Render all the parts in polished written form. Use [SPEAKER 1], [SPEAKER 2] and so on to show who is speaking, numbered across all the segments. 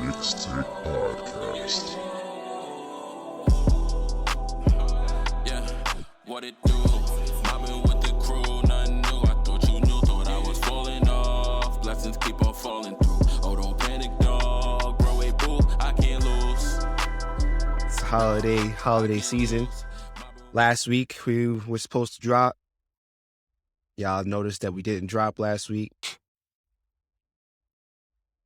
[SPEAKER 1] Knicks Take podcast.
[SPEAKER 2] Yeah, what it do? Mobbing with the crew, nothing new. I thought you knew, thought I was falling off. Blessings keep on falling through. Oh, don't panic, dog. Bro, wait, boo, I can't lose.
[SPEAKER 3] It's holiday season. Last week we were supposed to drop. Y'all noticed that we didn't drop last week.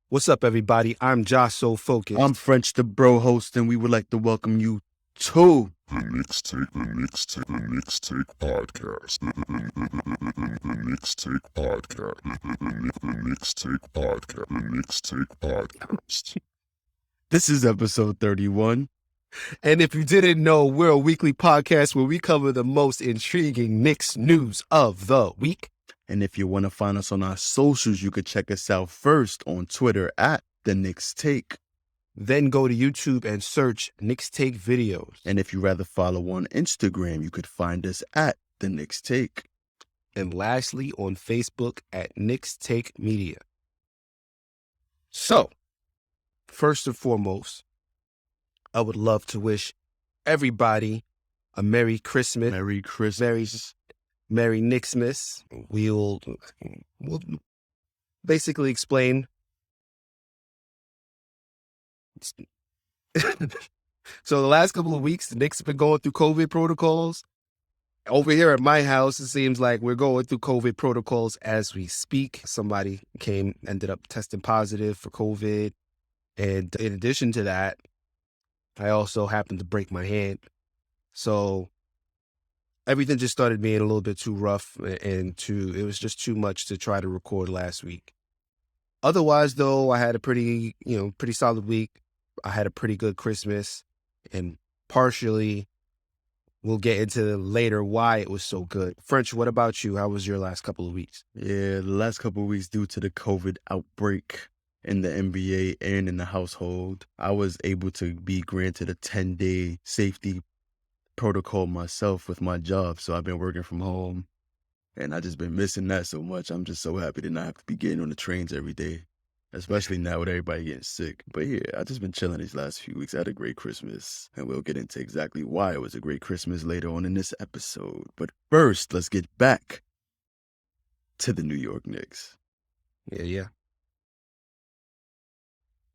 [SPEAKER 3] What's up, everybody? I'm Josh So Focused.
[SPEAKER 4] I'm French the Bro host, and we would like to welcome you to
[SPEAKER 1] The Knicks Take podcast. The Knicks Take podcast. The Knicks Take podcast. The Knicks Take podcast.
[SPEAKER 4] This is episode 31.
[SPEAKER 3] And if you didn't know, we're a weekly podcast where we cover the most intriguing Knicks news of the week.
[SPEAKER 4] And if you want to find us on our socials, you could check us out first on Twitter at The Knicks Take.
[SPEAKER 3] Then go to YouTube and search Knicks Take videos.
[SPEAKER 4] And if you rather follow on Instagram, you could find us at The Knicks Take.
[SPEAKER 3] And lastly, on Facebook at Knicks Take Media. So, first and foremost, I would love to wish everybody a Merry Christmas.
[SPEAKER 4] Merry Christmas.
[SPEAKER 3] Merry Knicksmas. We'll basically explain. So the last couple of weeks, the Knicks have been going through COVID protocols. Over here at my house, it seems like we're going through COVID protocols as we speak. Somebody ended up testing positive for COVID. And in addition to that, I also happened to break my hand. So everything just started being a little bit too rough and it was just too much to try to record last week. Otherwise, though, I had a pretty solid week. I had a pretty good Christmas, and partially we'll get into later why it was so good. French, what about you? How was your last couple of weeks?
[SPEAKER 4] Yeah, the last couple of weeks due to the COVID outbreak in the NBA and in the household, I was able to be granted a 10-day safety protocol myself with my job. So I've been working from home, and I just been missing that so much. I'm just so happy to not have to be getting on the trains every day, especially now with everybody getting sick. But yeah, I just been chilling these last few weeks. I had a great Christmas, and we'll get into exactly why it was a great Christmas later on in this episode. But first, let's get back to the New York Knicks.
[SPEAKER 3] Yeah.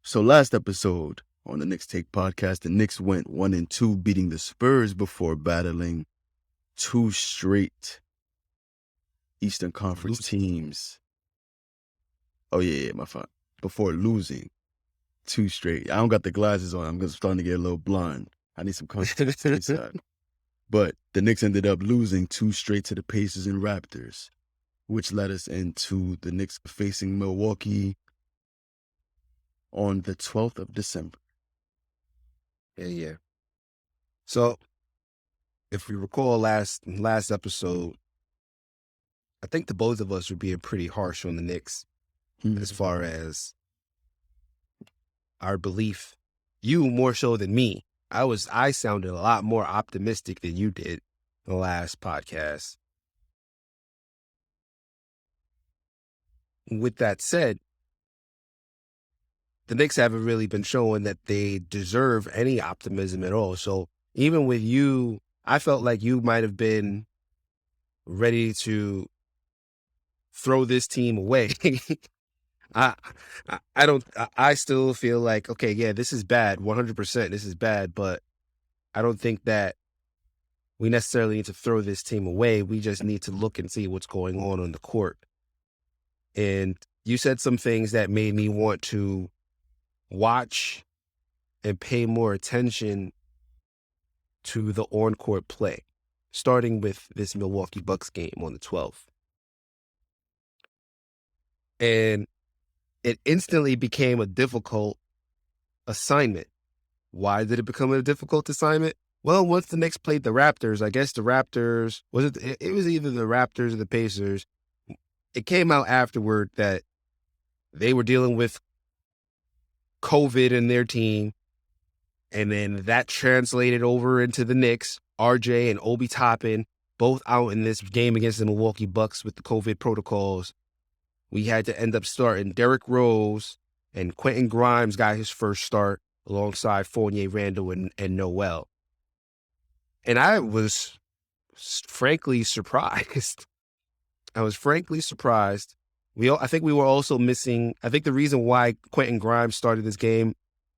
[SPEAKER 4] So last episode on the Knicks Take podcast, the Knicks went 1-2, beating the Spurs before battling two straight Eastern Conference teams. Oh yeah, my fault. Before losing two straight. I don't got the glasses on. I'm starting to get a little blind. I need some context inside. But the Knicks ended up losing two straight to the Pacers and Raptors, which led us into the Knicks facing Milwaukee on the 12th of December.
[SPEAKER 3] Yeah. So, if we recall last episode, I think the both of us were being pretty harsh on the Knicks as far as our belief. You more so than me. I sounded a lot more optimistic than you did in the last podcast. With that said, the Knicks haven't really been showing that they deserve any optimism at all. So even with you, I felt like you might have been ready to throw this team away. I still feel like, okay, yeah, this is bad. 100% this is bad, but I don't think that we necessarily need to throw this team away. We just need to look and see what's going on the court. And you said some things that made me want to watch and pay more attention to the on-court play, starting with this Milwaukee Bucks game on the 12th. And it instantly became a difficult assignment. Why did it become a difficult assignment? Well, once the Knicks played the Raptors, I guess the Raptors, it was either the Raptors or the Pacers. It came out afterward that they were dealing with COVID in their team, and then that translated over into the Knicks. RJ and Obi Toppin both out in this game against the Milwaukee Bucks with the COVID protocols. We had to end up starting Derrick Rose and Quentin Grimes got his first start alongside Fournier, Randall, and Noel. And I was frankly surprised. I was frankly surprised. I think we were also missing, I think the reason why Quentin Grimes started this game,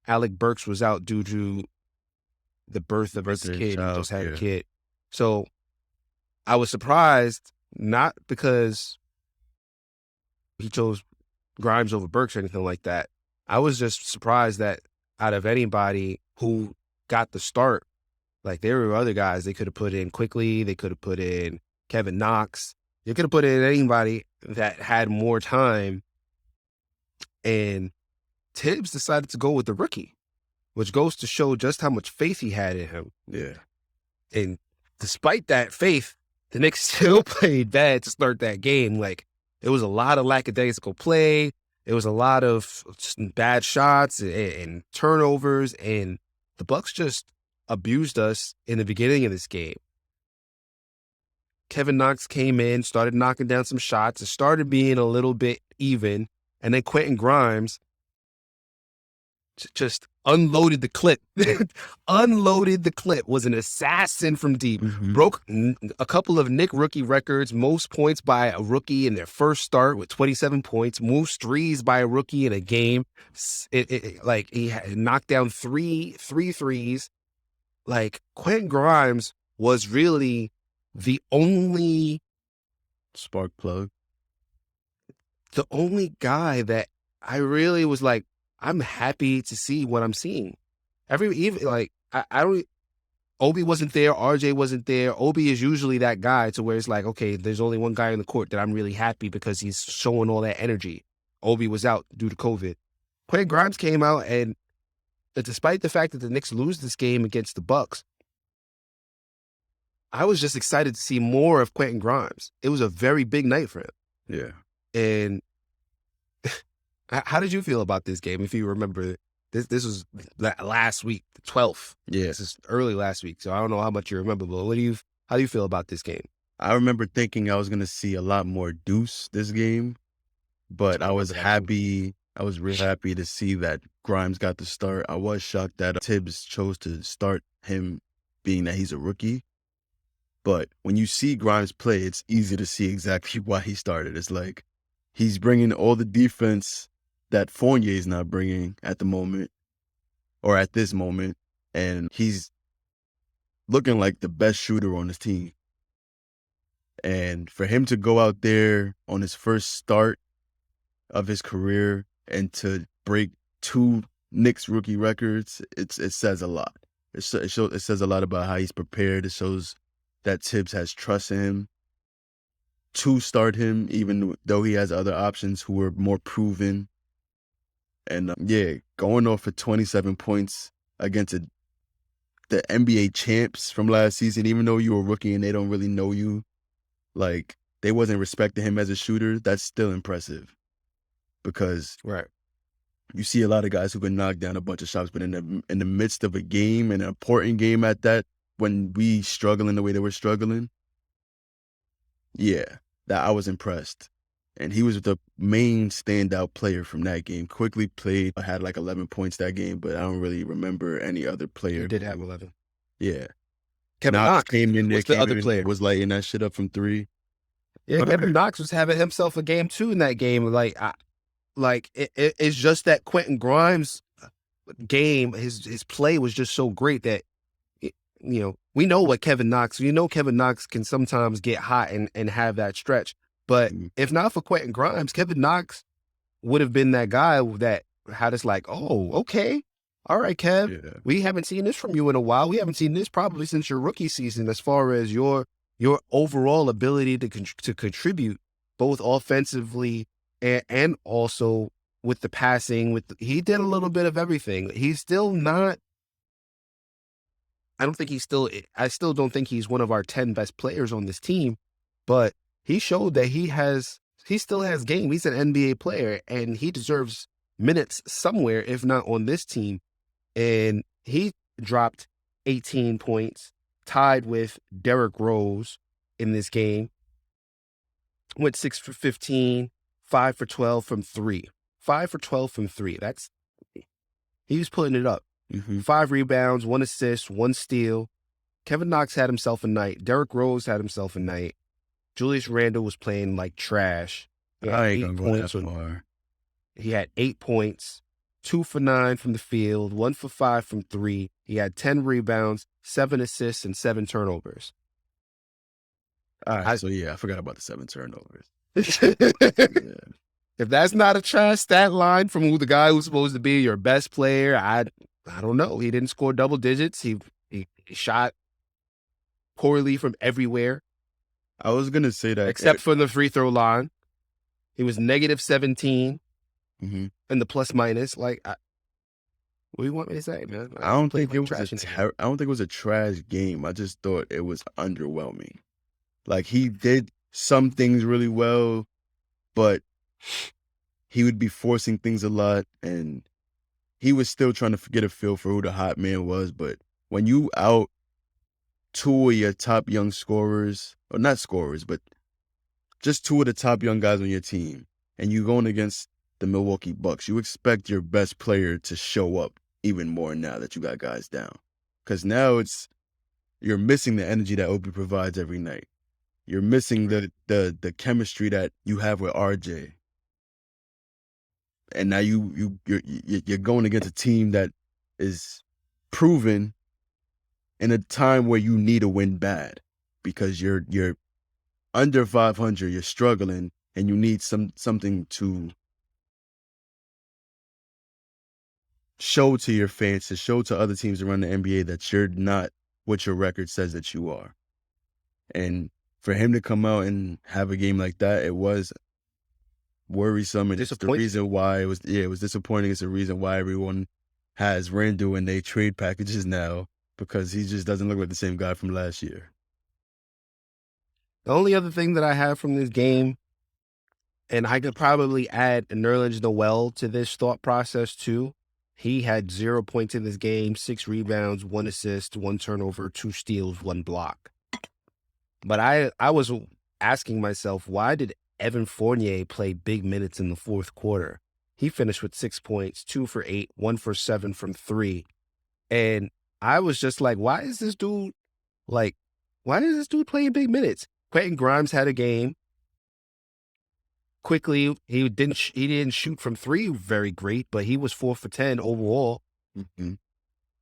[SPEAKER 3] Alec Burks was out due to the birth of his kid. He just had a kid. So I was surprised, not because he chose Grimes over Burks or anything like that. I was just surprised that out of anybody who got the start, like there were other guys they could have put in quickly. They could have put in Kevin Knox. They could have put in anybody that had more time. And Tibbs decided to go with the rookie, which goes to show just how much faith he had in him.
[SPEAKER 4] Yeah.
[SPEAKER 3] And despite that faith, the Knicks still played bad to start that game. Like, it was a lot of lackadaisical play. It was a lot of just bad shots and turnovers, and the Bucks just abused us in the beginning of this game. Kevin Knox came in, started knocking down some shots. It started being a little bit even, and then Quentin Grimes just unloaded the clip. Unloaded the clip. Was an assassin from deep.
[SPEAKER 4] Mm-hmm.
[SPEAKER 3] Broke a couple of Knick rookie records. Most points by a rookie in their first start with 27 points. Most threes by a rookie in a game. Like, he knocked down three threes. Like, Quentin Grimes was really the only
[SPEAKER 4] spark plug.
[SPEAKER 3] The only guy that I really was like, I'm happy to see what I'm seeing. I don't. Obi wasn't there. RJ wasn't there. Obi is usually that guy to where it's like, okay, there's only one guy in the court that I'm really happy because he's showing all that energy. Obi was out due to COVID. Quentin Grimes came out, and despite the fact that the Knicks lose this game against the Bucks, I was just excited to see more of Quentin Grimes. It was a very big night for him.
[SPEAKER 4] Yeah.
[SPEAKER 3] And how did you feel about this game? If you remember, this was last week, the 12th.
[SPEAKER 4] Yeah.
[SPEAKER 3] This is early last week, so I don't know how much you remember, but how do you feel about this game?
[SPEAKER 4] I remember thinking I was going to see a lot more deuce this game, but I was happy. I was real happy to see that Grimes got the start. I was shocked that Tibbs chose to start him, being that he's a rookie. But when you see Grimes play, it's easy to see exactly why he started. It's like he's bringing all the defense that Fournier is not bringing at the moment, or at this moment, and he's looking like the best shooter on his team. And for him to go out there on his first start of his career and to break 2 Knicks rookie records, it says a lot. It says a lot about how he's prepared. It shows that Tibbs has trust in him to start him, even though he has other options who are more proven. And going off for 27 points against the NBA champs from last season, even though you were a rookie and they don't really know you, like, they wasn't respecting him as a shooter, that's still impressive. Because you see a lot of guys who can knock down a bunch of shots, but in the midst of a game, an important game at that, when we struggling the way they were struggling, that I was impressed. And he was the main standout player from that game. Quickly played, had like 11 points that game, but I don't really remember any other player.
[SPEAKER 3] He did have 11.
[SPEAKER 4] Yeah.
[SPEAKER 3] Kevin Knox
[SPEAKER 4] came in there,
[SPEAKER 3] was the other player.
[SPEAKER 4] Was lighting that shit up from 3.
[SPEAKER 3] Yeah, Kevin Knox was having himself a game too in that game. It's just that Quentin Grimes game, his play was just so great that, we know what Kevin Knox, Kevin Knox can sometimes get hot and have that stretch. But if not for Quentin Grimes, Kevin Knox would have been that guy that had us like, oh, okay. All right, Kev, we haven't seen this from you in a while. We haven't seen this probably since your rookie season as far as your overall ability to contribute both offensively and also with the passing. He did a little bit of everything. He's still not, I still don't think he's one of our 10 best players on this team, but he showed that he still has game. He's an NBA player and he deserves minutes somewhere, if not on this team. And he dropped 18 points, tied with Derrick Rose in this game. Went 6 for 15, 5 for 12 from 3. 5 for 12 from 3. He was putting it up.
[SPEAKER 4] Mm-hmm.
[SPEAKER 3] 5 rebounds, 1 assist, 1 steal. Kevin Knox had himself a night. Derrick Rose had himself a night. Julius Randle was playing like trash.
[SPEAKER 4] I ain't gonna go that far.
[SPEAKER 3] He had 8 points, 2 for 9 from the field, 1 for 5 from 3. He had 10 rebounds, 7 assists, and 7 turnovers.
[SPEAKER 4] All right, I forgot about the 7 turnovers.
[SPEAKER 3] If that's not a trash stat line from who the guy who's supposed to be your best player, I don't know. He didn't score double digits. He shot poorly from everywhere.
[SPEAKER 4] I was gonna say that,
[SPEAKER 3] except for the free throw line. He was negative 17 in the plus minus. Like, what do you want me to say, man?
[SPEAKER 4] I don't think it was a trash game. I just thought it was underwhelming. Like, he did some things really well, but he would be forcing things a lot, and he was still trying to get a feel for who the hot man was. But when you out 2 of your top young scorers, or not scorers, but just 2 of the top young guys on your team, and you going against the Milwaukee Bucks, you expect your best player to show up even more now that you got guys down. Because now you're missing the energy that Obi provides every night. You're missing the chemistry that you have with RJ. And now you're going against a team that is proven in a time where you need a win bad, because you're under 500, you're struggling, and you need something to show to your fans, to show to other teams around the NBA that you're not what your record says that you are. And for him to come out and have a game like that, it was worrisome, and it's the reason why it was disappointing. It's the reason why everyone has Randle in their trade packages now, because he just doesn't look like the same guy from last year.
[SPEAKER 3] The only other thing that I have from this game, and I could probably add Nerlens Noel to this thought process too. He had 0 points in this game, 6 rebounds, 1 assist, 1 turnover, 2 steals, 1 block. But I was asking myself, why did Evan Fournier play big minutes in the fourth quarter? He finished with 6 points, 2 for 8, 1 for 7 from 3. And I was just like, why is this dude playing big minutes? Quentin Grimes had a game. Quickly, he didn't shoot from 3 very great, but he was 4 for 10 overall.
[SPEAKER 4] Mm-hmm.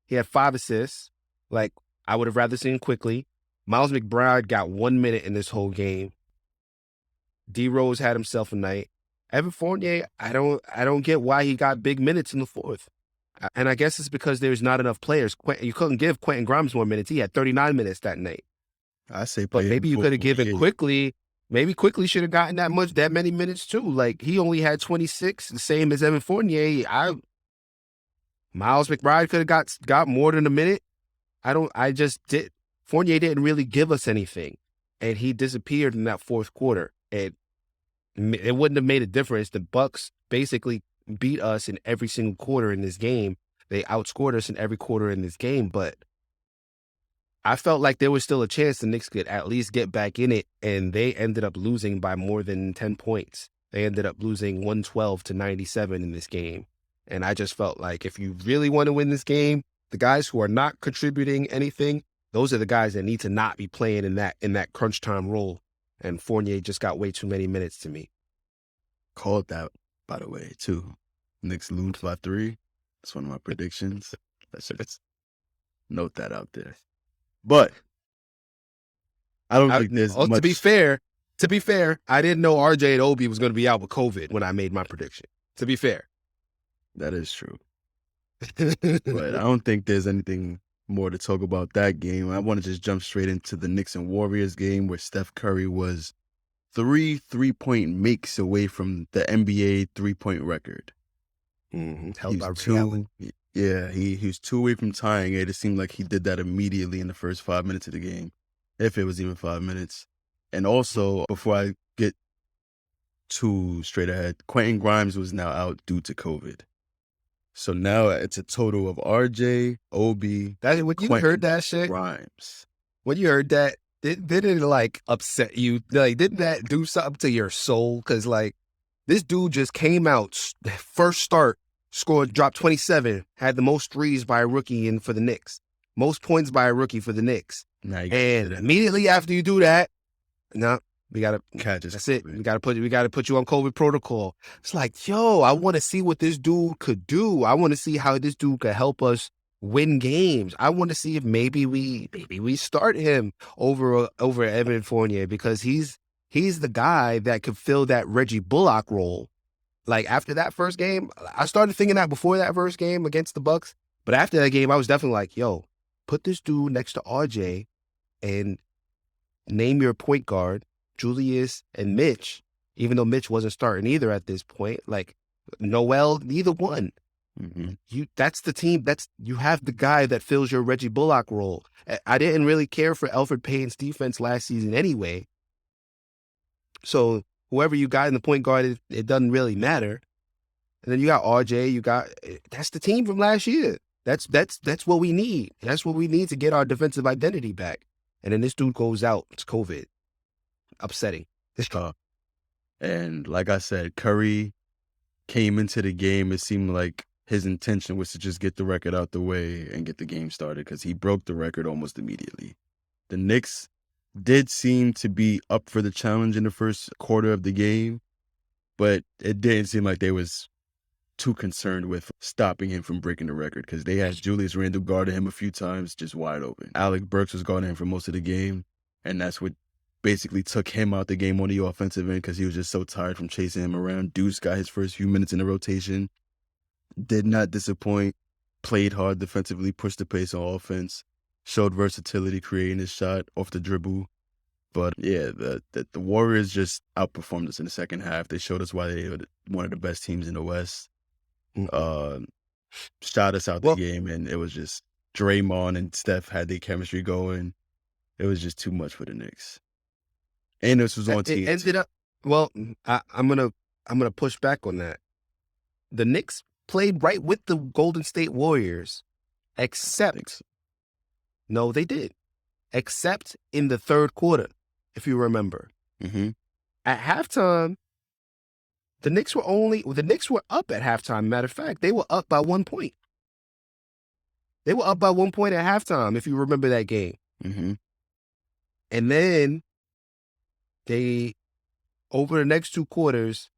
[SPEAKER 3] He had 5 assists. Like, I would have rather seen Quickly. Miles McBride got 1 minute in this whole game. D Rose had himself a night. Evan Fournier, I don't get why he got big minutes in the fourth. And I guess it's because there's not enough players. You couldn't give Quentin Grimes more minutes. He had 39 minutes that night.
[SPEAKER 4] I say,
[SPEAKER 3] but maybe you could have given Quickly. Maybe Quickly should have gotten that many minutes too. Like, he only had 26, the same as Evan Fournier. Miles McBride could have got more than a minute. Fournier didn't really give us anything, and he disappeared in that fourth quarter. And it wouldn't have made a difference. The Bucks basically beat us in every single quarter in this game. They outscored us in every quarter in this game, but I felt like there was still a chance the Knicks could at least get back in it, and they ended up losing by more than 10 points. They ended up losing 112-97 in this game. And I just felt like if you really want to win this game, the guys who are not contributing anything, those are the guys that need to not be playing in that crunch time role. And Fournier just got way too many minutes to me.
[SPEAKER 4] Called that, by the way, too. Knicks lose by 3. That's one of my predictions. Let's note that out there. But I don't think there's much.
[SPEAKER 3] To be fair, I didn't know RJ and Obi was going to be out with COVID when I made my prediction. To be fair.
[SPEAKER 4] That is true. But I don't think there's anything more to talk about that game. I want to just jump straight into the Knicks and Warriors game, where Steph Curry was 3 3-point makes away from the NBA 3-point record.
[SPEAKER 3] Held by Ray Allen.
[SPEAKER 4] Yeah, he was 2 away from tying it. It seemed like he did that immediately in the first 5 minutes of the game, if it was even 5 minutes. And also, before I get too straight ahead, Quentin Grimes was now out due to COVID. So now it's a total of RJ, Obi,
[SPEAKER 3] When you heard that shit,
[SPEAKER 4] Grimes.
[SPEAKER 3] When you heard that, did it like upset you? Like, didn't that do something to your soul? Because like, This dude just came out, first start, dropped 27, had the most threes by a rookie for the Knicks, most points by a rookie for the Knicks. And immediately after you do that, no, we gotta catch it. That's it. We gotta put you on COVID protocol. It's like, yo, I want to see what this dude could do. I want to see how this dude could help us win games. I want to see if maybe we start him over Evan Fournier, because he's the guy that could fill that Reggie Bullock role. Like, after that first game, I started thinking that before that first game against the Bucks, but after that game, I was definitely like, yo, put this dude next to RJ and name your point guard, Julius and Mitch, even though Mitch wasn't starting either at this point. Like, Noel, neither one. Mm-hmm. That's the team. You have the guy that fills your Reggie Bullock role. I didn't really care for Elfrid Payton's defense last season anyway. So whoever you got in the point guard, it doesn't really matter. And then you got RJ. That's the team from last year. That's what we need. That's what we need to get our defensive identity back. And then this dude goes out. It's COVID. Upsetting.
[SPEAKER 4] And like I said, Curry came into the game. It seemed like his intention was to just get the record out the way and get the game started, because he broke the record almost immediately. The Knicks did seem to be up for the challenge in the first quarter of the game, but it didn't seem like they was too concerned with stopping him from breaking the record, because they had Julius Randle guarding him a few times just wide open. Alec Burks was guarding him for most of the game, and that's what basically took him out the game on the offensive end, because he was just so tired from chasing him around. Deuce got his first few minutes in the rotation, did not disappoint, played hard defensively, pushed the pace on offense, showed versatility, creating his shot off the dribble. But yeah, the Warriors just outperformed us in the second half. They showed us why they were one of the best teams in the West. Shot us out the game, and it was just Draymond and Steph had their chemistry going. It was just too much for the Knicks. And this was on TNT.
[SPEAKER 3] Ended up, I'm gonna push back on that. The Knicks played right with the Golden State Warriors, except no, they did, except in the third quarter, if you remember.
[SPEAKER 4] Mm-hmm.
[SPEAKER 3] At halftime, the Knicks were up at halftime. Matter of fact, they were up by 1 point. They were up by 1 point at halftime, if you remember that game.
[SPEAKER 4] Mm-hmm.
[SPEAKER 3] And then over the next two quarters,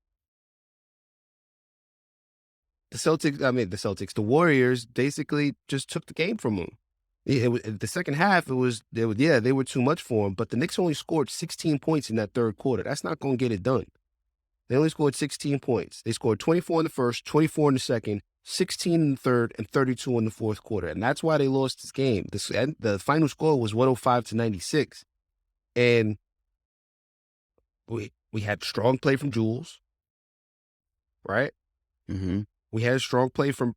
[SPEAKER 3] the Warriors basically just took the game from them. The second half, they were too much for them, but the Knicks only scored 16 points in that third quarter. That's not going to get it done. They only scored 16 points. They scored 24 in the first, 24 in the second, 16 in the third, and 32 in the fourth quarter. And that's why they lost this game. The final score was 105-96. And we had strong play from Jules, right?
[SPEAKER 4] Mm-hmm.
[SPEAKER 3] We had strong play from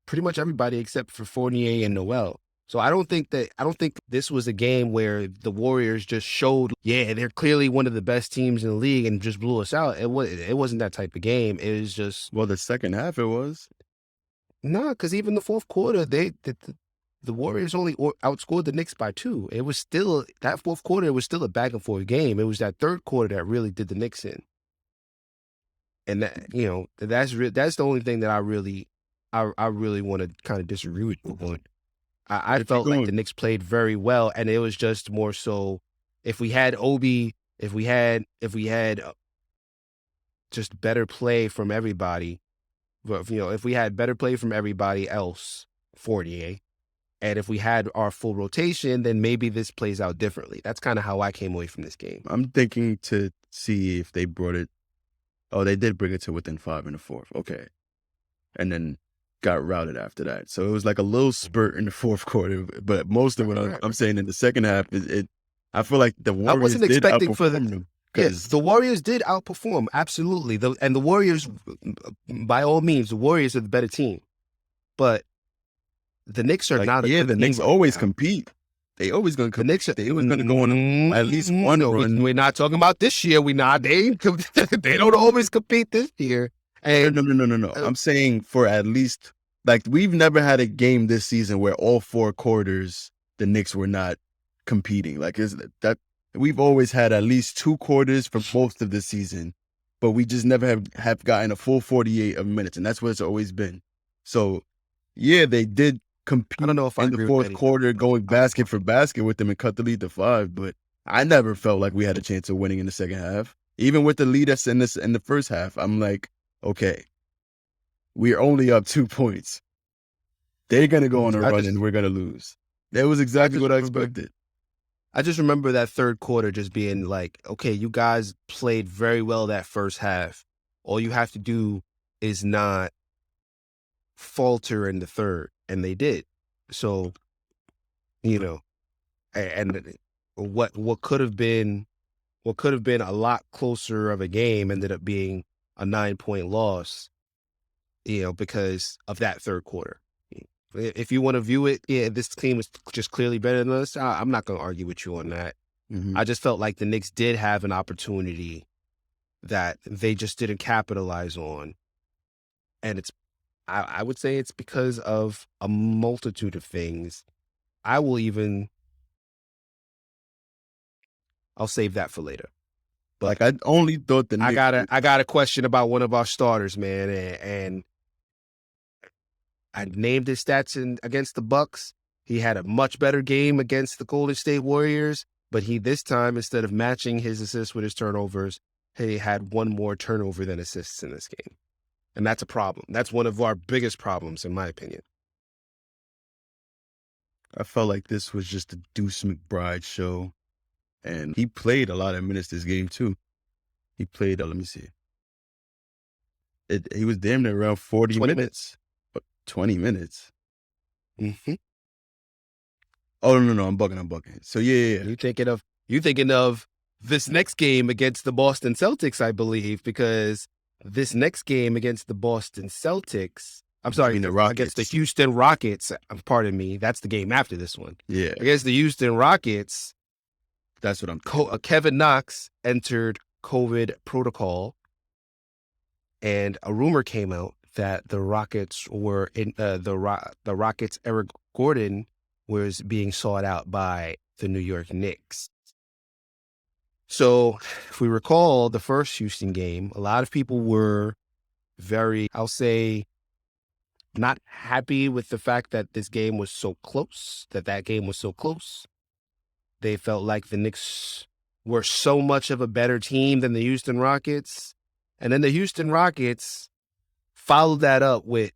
[SPEAKER 3] pretty much everybody except for Fournier and Noel. So I don't think this was a game where the Warriors just showed, they're clearly one of the best teams in the league and just blew us out. It wasn't that type of game. It was just,
[SPEAKER 4] the second half it was.
[SPEAKER 3] No, because even the fourth quarter, the Warriors only outscored the Knicks by 2. It was still, that fourth quarter, it was still a back and forth game. It was that third quarter that really did the Knicks in. And that, that's the only thing that I really want to kind of disagree with you on. I felt like the Knicks played very well, and it was just more so if we had Obi, if we had just better play from everybody, but if we had better play from everybody else, Fournier, and if we had our full rotation, then maybe this plays out differently. That's kind of how I came away from this game.
[SPEAKER 4] I'm thinking to see if they brought it. Oh, they did bring it to within 5 in the fourth. Okay, and then got routed after that. So it was like a little spurt in the fourth quarter, but most of what I'm saying in the second half, I feel like the Warriors
[SPEAKER 3] I wasn't expecting for them.
[SPEAKER 4] Yes,
[SPEAKER 3] the Warriors did outperform, absolutely. And the Warriors, by all means, the Warriors are the better team. But the Knicks are not a good
[SPEAKER 4] the Knicks
[SPEAKER 3] team
[SPEAKER 4] always
[SPEAKER 3] right
[SPEAKER 4] compete. They always going to compete.
[SPEAKER 3] The Knicks
[SPEAKER 4] they always going to go on at least one run.
[SPEAKER 3] We're not talking about this year. They don't always compete this year. And
[SPEAKER 4] No. I'm saying for at least, like, we've never had a game this season where all 4 quarters the Knicks were not competing. Like, it we've always had at least 2 quarters for most of the season, but we just never have gotten a full 48 of minutes, and that's what it's always been. So, yeah, they did compete
[SPEAKER 3] I don't know if I
[SPEAKER 4] in the
[SPEAKER 3] agree with
[SPEAKER 4] fourth
[SPEAKER 3] any.
[SPEAKER 4] quarter, going basket for basket with them and cut the lead to 5, but I never felt like we had a chance of winning in the second half. Even with the lead us in the first half, I'm like, okay, we're only up 2 points. They're going to go on a run and we're going to lose. That was exactly what I expected.
[SPEAKER 3] I just remember that third quarter just being like, okay, you guys played very well that first half. All you have to do is not falter in the third, and they did. So, you know, and what could have been a lot closer of a game ended up being a 9-point loss, because of that third quarter. If you want to view it, yeah, this team is just clearly better than us. I'm not going to argue with you on that.
[SPEAKER 4] Mm-hmm.
[SPEAKER 3] I just felt like the Knicks did have an opportunity that they just didn't capitalize on. And I would say it's because of a multitude of things. I'll save that for later. But
[SPEAKER 4] I only thought the Knicks...
[SPEAKER 3] I got a question about one of our starters, man, and I named his stats against the Bucks. He had a much better game against the Golden State Warriors, but this time, instead of matching his assists with his turnovers, he had one more turnover than assists in this game. And that's a problem. That's one of our biggest problems, in my opinion.
[SPEAKER 4] I felt like this was just a Deuce McBride show. And he played a lot of minutes this game, too. He played, let me see. He was damn near around 40 minutes. 20 minutes.
[SPEAKER 3] Mm-hmm.
[SPEAKER 4] Oh, no, I'm bugging. So, yeah.
[SPEAKER 3] You thinking of this next game against the Boston Celtics, I believe, because this next game against the Boston Celtics, I'm sorry, against the Houston Rockets, pardon me, that's the game after this one.
[SPEAKER 4] Yeah.
[SPEAKER 3] Against the Houston Rockets,
[SPEAKER 4] that's what
[SPEAKER 3] Kevin Knox entered COVID protocol, and a rumor came out that the Rockets were in the Rockets. Eric Gordon was being sought out by the New York Knicks. So, if we recall the first Houston game, a lot of people were very, I'll say, not happy with the fact that this game was so close. That game was so close. They felt like the Knicks were so much of a better team than the Houston Rockets, and then the Houston Rockets followed that up with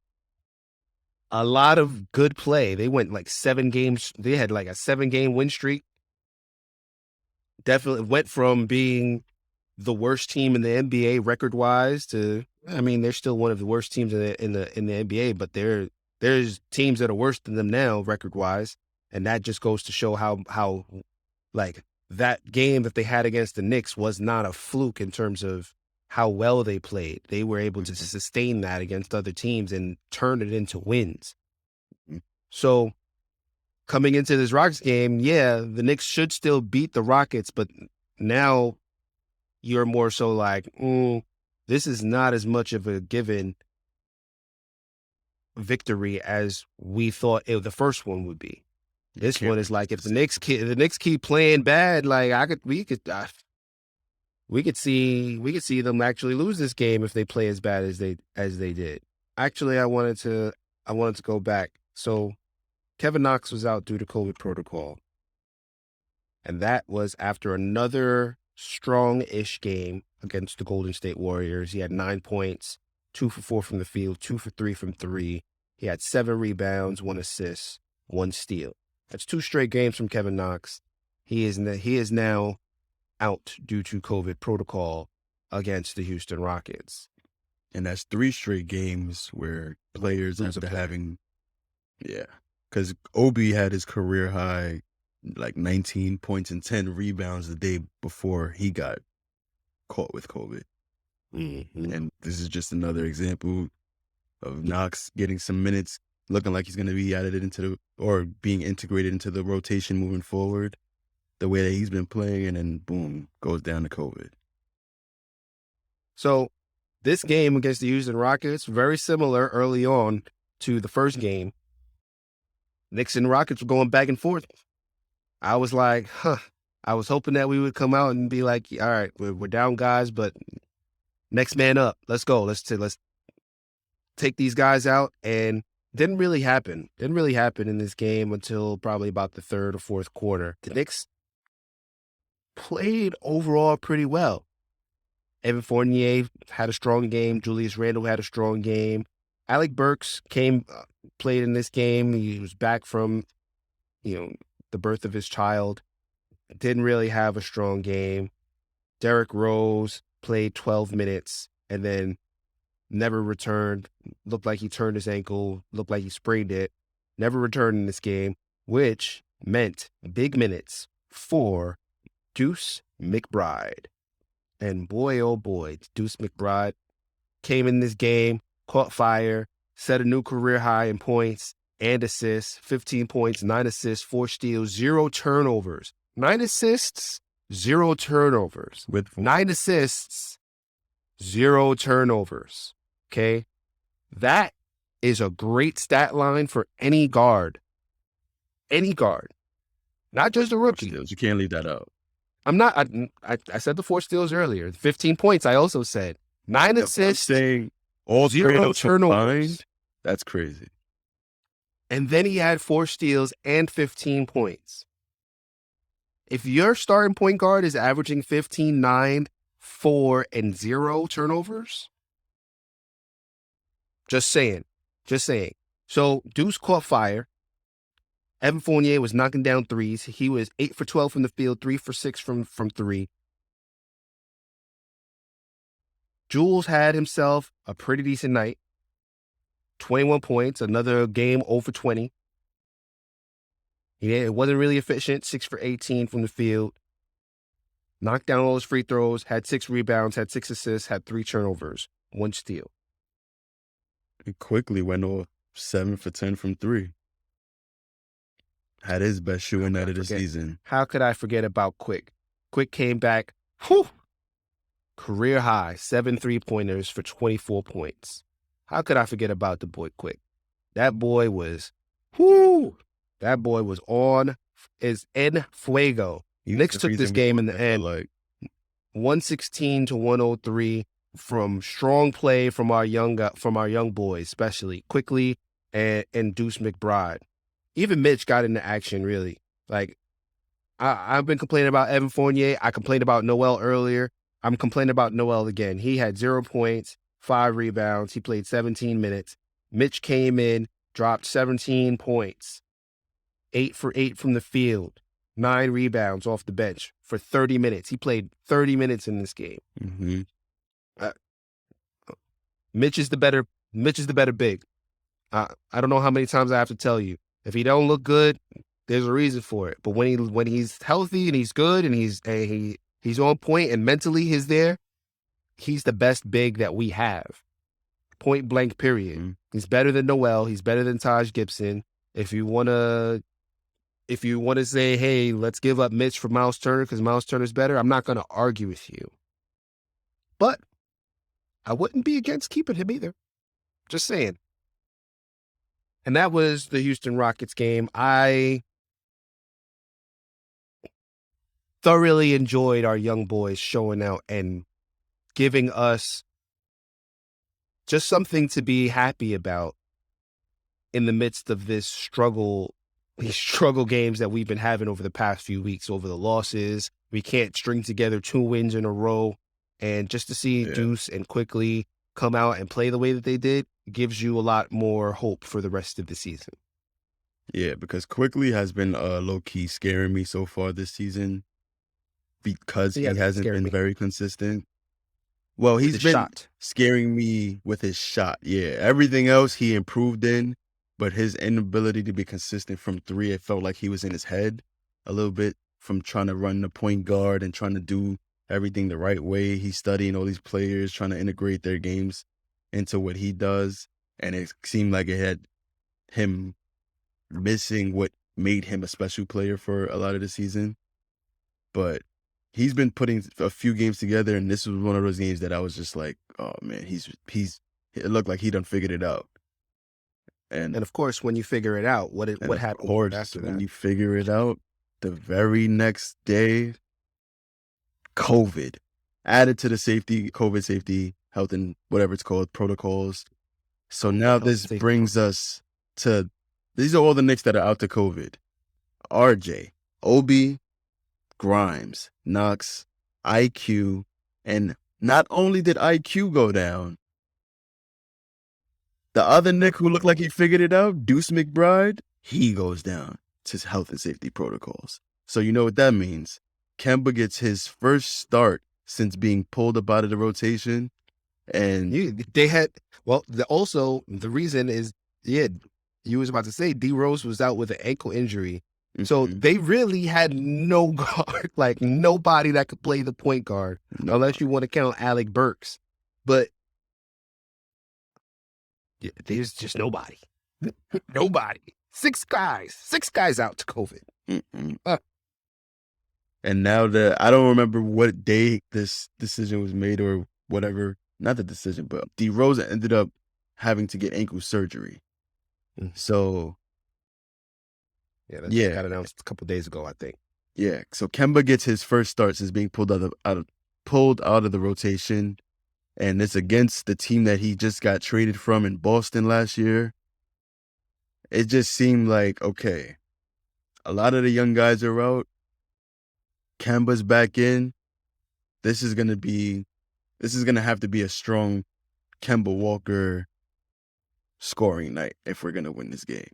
[SPEAKER 3] a lot of good play. They went like 7 games. They had like a 7-game win streak. Definitely went from being the worst team in the NBA record-wise to, I mean, they're still one of the worst teams in the NBA, but there's teams that are worse than them now record-wise, and that just goes to show how like that game that they had against the Knicks was not a fluke in terms of how well they played. They were able to sustain that against other teams and turn it into wins. So coming into this Rockets game, yeah, the Knicks should still beat the Rockets, but now you're more so like, this is not as much of a given victory as we thought the first one would be. This one is like, if the Knicks keep playing bad, like we could see them actually lose this game if they play as bad as they did. Actually, I wanted to go back. So Kevin Knox was out due to COVID protocol, and that was after another strong-ish game against the Golden State Warriors. He had 9 points, 2 for 4 from the field, 2 for 3 from 3. He had 7 rebounds, 1 assist, 1 steal. That's 2 straight games from Kevin Knox. He is now out due to COVID protocol against the Houston Rockets.
[SPEAKER 4] And that's 3 straight games where players after having, because Obi had his career high, like 19 points and 10 rebounds the day before he got caught with COVID. Mm-hmm. And this is just another example of Knox getting some minutes, looking like he's going to be being integrated into the rotation moving forward, the way that he's been playing, and then boom, goes down to COVID.
[SPEAKER 3] So this game against the Houston Rockets, very similar early on to the first game. Knicks and Rockets were going back and forth. I was like, I was hoping that we would come out and be like, all right, we're down, guys, but next man up. Let's go. Let's take these guys out. And didn't really happen. Didn't really happen in this game until probably about the third or fourth quarter. The Knicks played overall pretty well. Evan Fournier had a strong game. Julius Randle had a strong game. Alec Burks played in this game. He was back from, the birth of his child. Didn't really have a strong game. Derrick Rose played 12 minutes and then never returned. Looked like he turned his ankle. Looked like he sprained it. Never returned in this game, which meant big minutes for Deuce McBride. And boy, oh boy, Deuce McBride came in this game, caught fire, set a new career high in points and assists, 15 points, 9 assists, 4 steals, 0 turnovers. 9 assists, 0 turnovers.
[SPEAKER 4] With
[SPEAKER 3] 9 assists, 0 turnovers. Okay? That is a great stat line for any guard. Any guard. Not just a rookie.
[SPEAKER 4] steals. You can't leave that out.
[SPEAKER 3] I'm not, I said the 4 steals earlier. 15 points, I also said. 9
[SPEAKER 4] I'm
[SPEAKER 3] assists,
[SPEAKER 4] saying all
[SPEAKER 3] 0
[SPEAKER 4] turnovers.
[SPEAKER 3] turnovers.
[SPEAKER 4] That's crazy.
[SPEAKER 3] And then he had 4 steals and 15 points. If your starting point guard is averaging 15, 9, 4, and 0 turnovers, just saying. So Deuce caught fire. Evan Fournier was knocking down threes. He was 8 for 12 from the field, 3 for 6 from 3. Jules had himself a pretty decent night. 21 points, another game 0 for 20. It wasn't really efficient, 6 for 18 from the field. Knocked down all his free throws, had 6 rebounds, had 6 assists, had 3 turnovers, 1 steal.
[SPEAKER 4] He quickly went off 7 for 10 from 3. Had his best shooting night of the season.
[SPEAKER 3] How could I forget about Quick? Quick came back, career high, 7 3-pointers for 24 points. How could I forget about the boy Quick? That boy was, that boy was is en fuego. Knicks took this game in the end, 116 to 103 from strong play from our young boys, especially Quickly and Deuce McBride. Even Mitch got into action, really. Like, I've been complaining about Evan Fournier. I complained about Noel earlier. I'm complaining about Noel again. He had 0 points, 5 rebounds. He played 17 minutes. Mitch came in, dropped 17 points, 8 for 8 from the field, 9 rebounds off the bench for 30 minutes. He played 30 minutes in this game.
[SPEAKER 4] Mm-hmm.
[SPEAKER 3] Mitch is the better big. I don't know how many times I have to tell you. If he don't look good, there's a reason for it. But when he's healthy and he's good and he's on point and mentally he's there, he's the best big that we have. Point blank, period.
[SPEAKER 4] Mm-hmm.
[SPEAKER 3] He's better than Noel. He's better than Taj Gibson. If you wanna say, hey, let's give up Mitch for Miles Turner because Miles Turner's better, I'm not gonna argue with you. But I wouldn't be against keeping him either. Just saying. And that was the Houston Rockets game. I thoroughly enjoyed our young boys showing out and giving us just something to be happy about in the midst of these struggle games that we've been having over the past few weeks, over the losses. We can't string together 2 wins in a row. And just to see Deuce and Quickly come out and play the way that they did gives you a lot more hope for the rest of the season.
[SPEAKER 4] Yeah, because Quickly has been low-key scaring me so far this season because he hasn't been very consistent. Well, he's been scaring me with his shot. Yeah, everything else he improved in, but his inability to be consistent from 3, it felt like he was in his head a little bit from trying to run the point guard and trying to do everything the right way. He's studying all these players, trying to integrate their games into what he does. And it seemed like it had him missing what made him a special player for a lot of the season. But he's been putting a few games together, and this was one of those games that I was just like, oh man, it looked like he done figured it out. And
[SPEAKER 3] of course, when you figure it out, what happened after that?
[SPEAKER 4] When you figure it out, The very next day, COVID added to the COVID safety, health and whatever it's called, protocols. So now
[SPEAKER 3] Health
[SPEAKER 4] this
[SPEAKER 3] and safety
[SPEAKER 4] brings us to, these are all the Knicks that are out to COVID. RJ, Obi, Grimes, Knox, IQ, and not only did IQ go down, the other Nick who looked like he figured it out, Deuce McBride, he goes down to his health and safety protocols. So you know what that means. Kemba gets his first start since being pulled up out of the rotation. And
[SPEAKER 3] they had, well, also the reason is, you was about to say D Rose was out with an ankle injury. So they really had no guard, like nobody that could play the point guard, unless you want to count Alec Burks. But there's just nobody. Nobody. Six guys out to COVID.
[SPEAKER 4] And now I don't remember what day this decision was made or whatever. Not the decision, but D Rose ended up having to get ankle surgery. So
[SPEAKER 3] that got announced a couple days ago, I think.
[SPEAKER 4] Yeah, so Kemba gets his first start since being pulled out of the rotation, and it's against the team that he just got traded from in Boston last year. It just seemed like, okay, a lot of the young guys are out. Kemba's back in. This is gonna have to be a strong Kemba Walker scoring night if we're gonna win this game.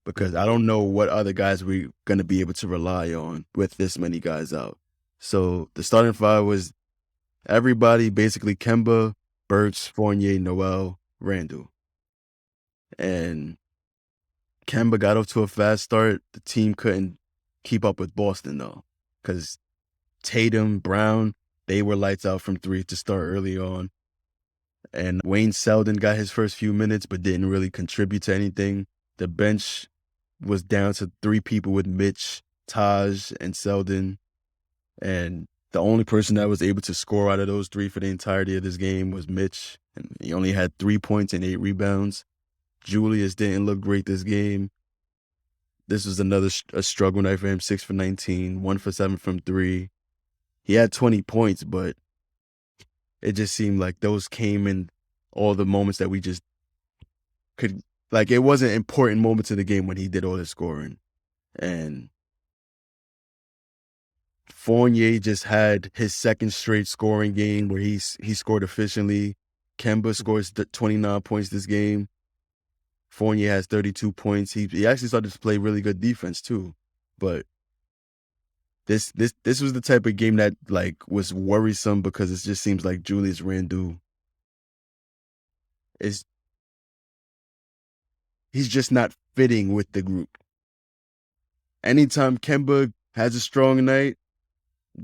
[SPEAKER 4] Because I don't know what other guys we're going to be able to rely on with this many guys out. So the starting five was everybody, basically Kemba, Burks, Fournier, Noel, Randall. And Kemba got off to a fast start. The team couldn't keep up with Boston, though, because Tatum, Brown, they were lights out from three to start early on. And Wayne Selden got his first few minutes but didn't really contribute to anything. The bench was down to three people with Mitch, Taj, and Selden. And the only person that was able to score out of those three for the entirety of this game was Mitch. And he only had 3 points and 8 rebounds. Julius didn't look great this game. This was another struggle night for him, 6 for 19, 1 for 7 from 3. He had 20 points, but it just seemed like those came in all the moments that we just could. Like, it wasn't important moments of the game when he did all his scoring. And Fournier just had his second straight scoring game where he scored efficiently. Kemba scores 29 points this game. Fournier has 32 points. He actually started to play really good defense too. But this was the type of game that like was worrisome because it just seems like Julius Randle he's just not fitting with the group. Anytime Kemba has a strong night,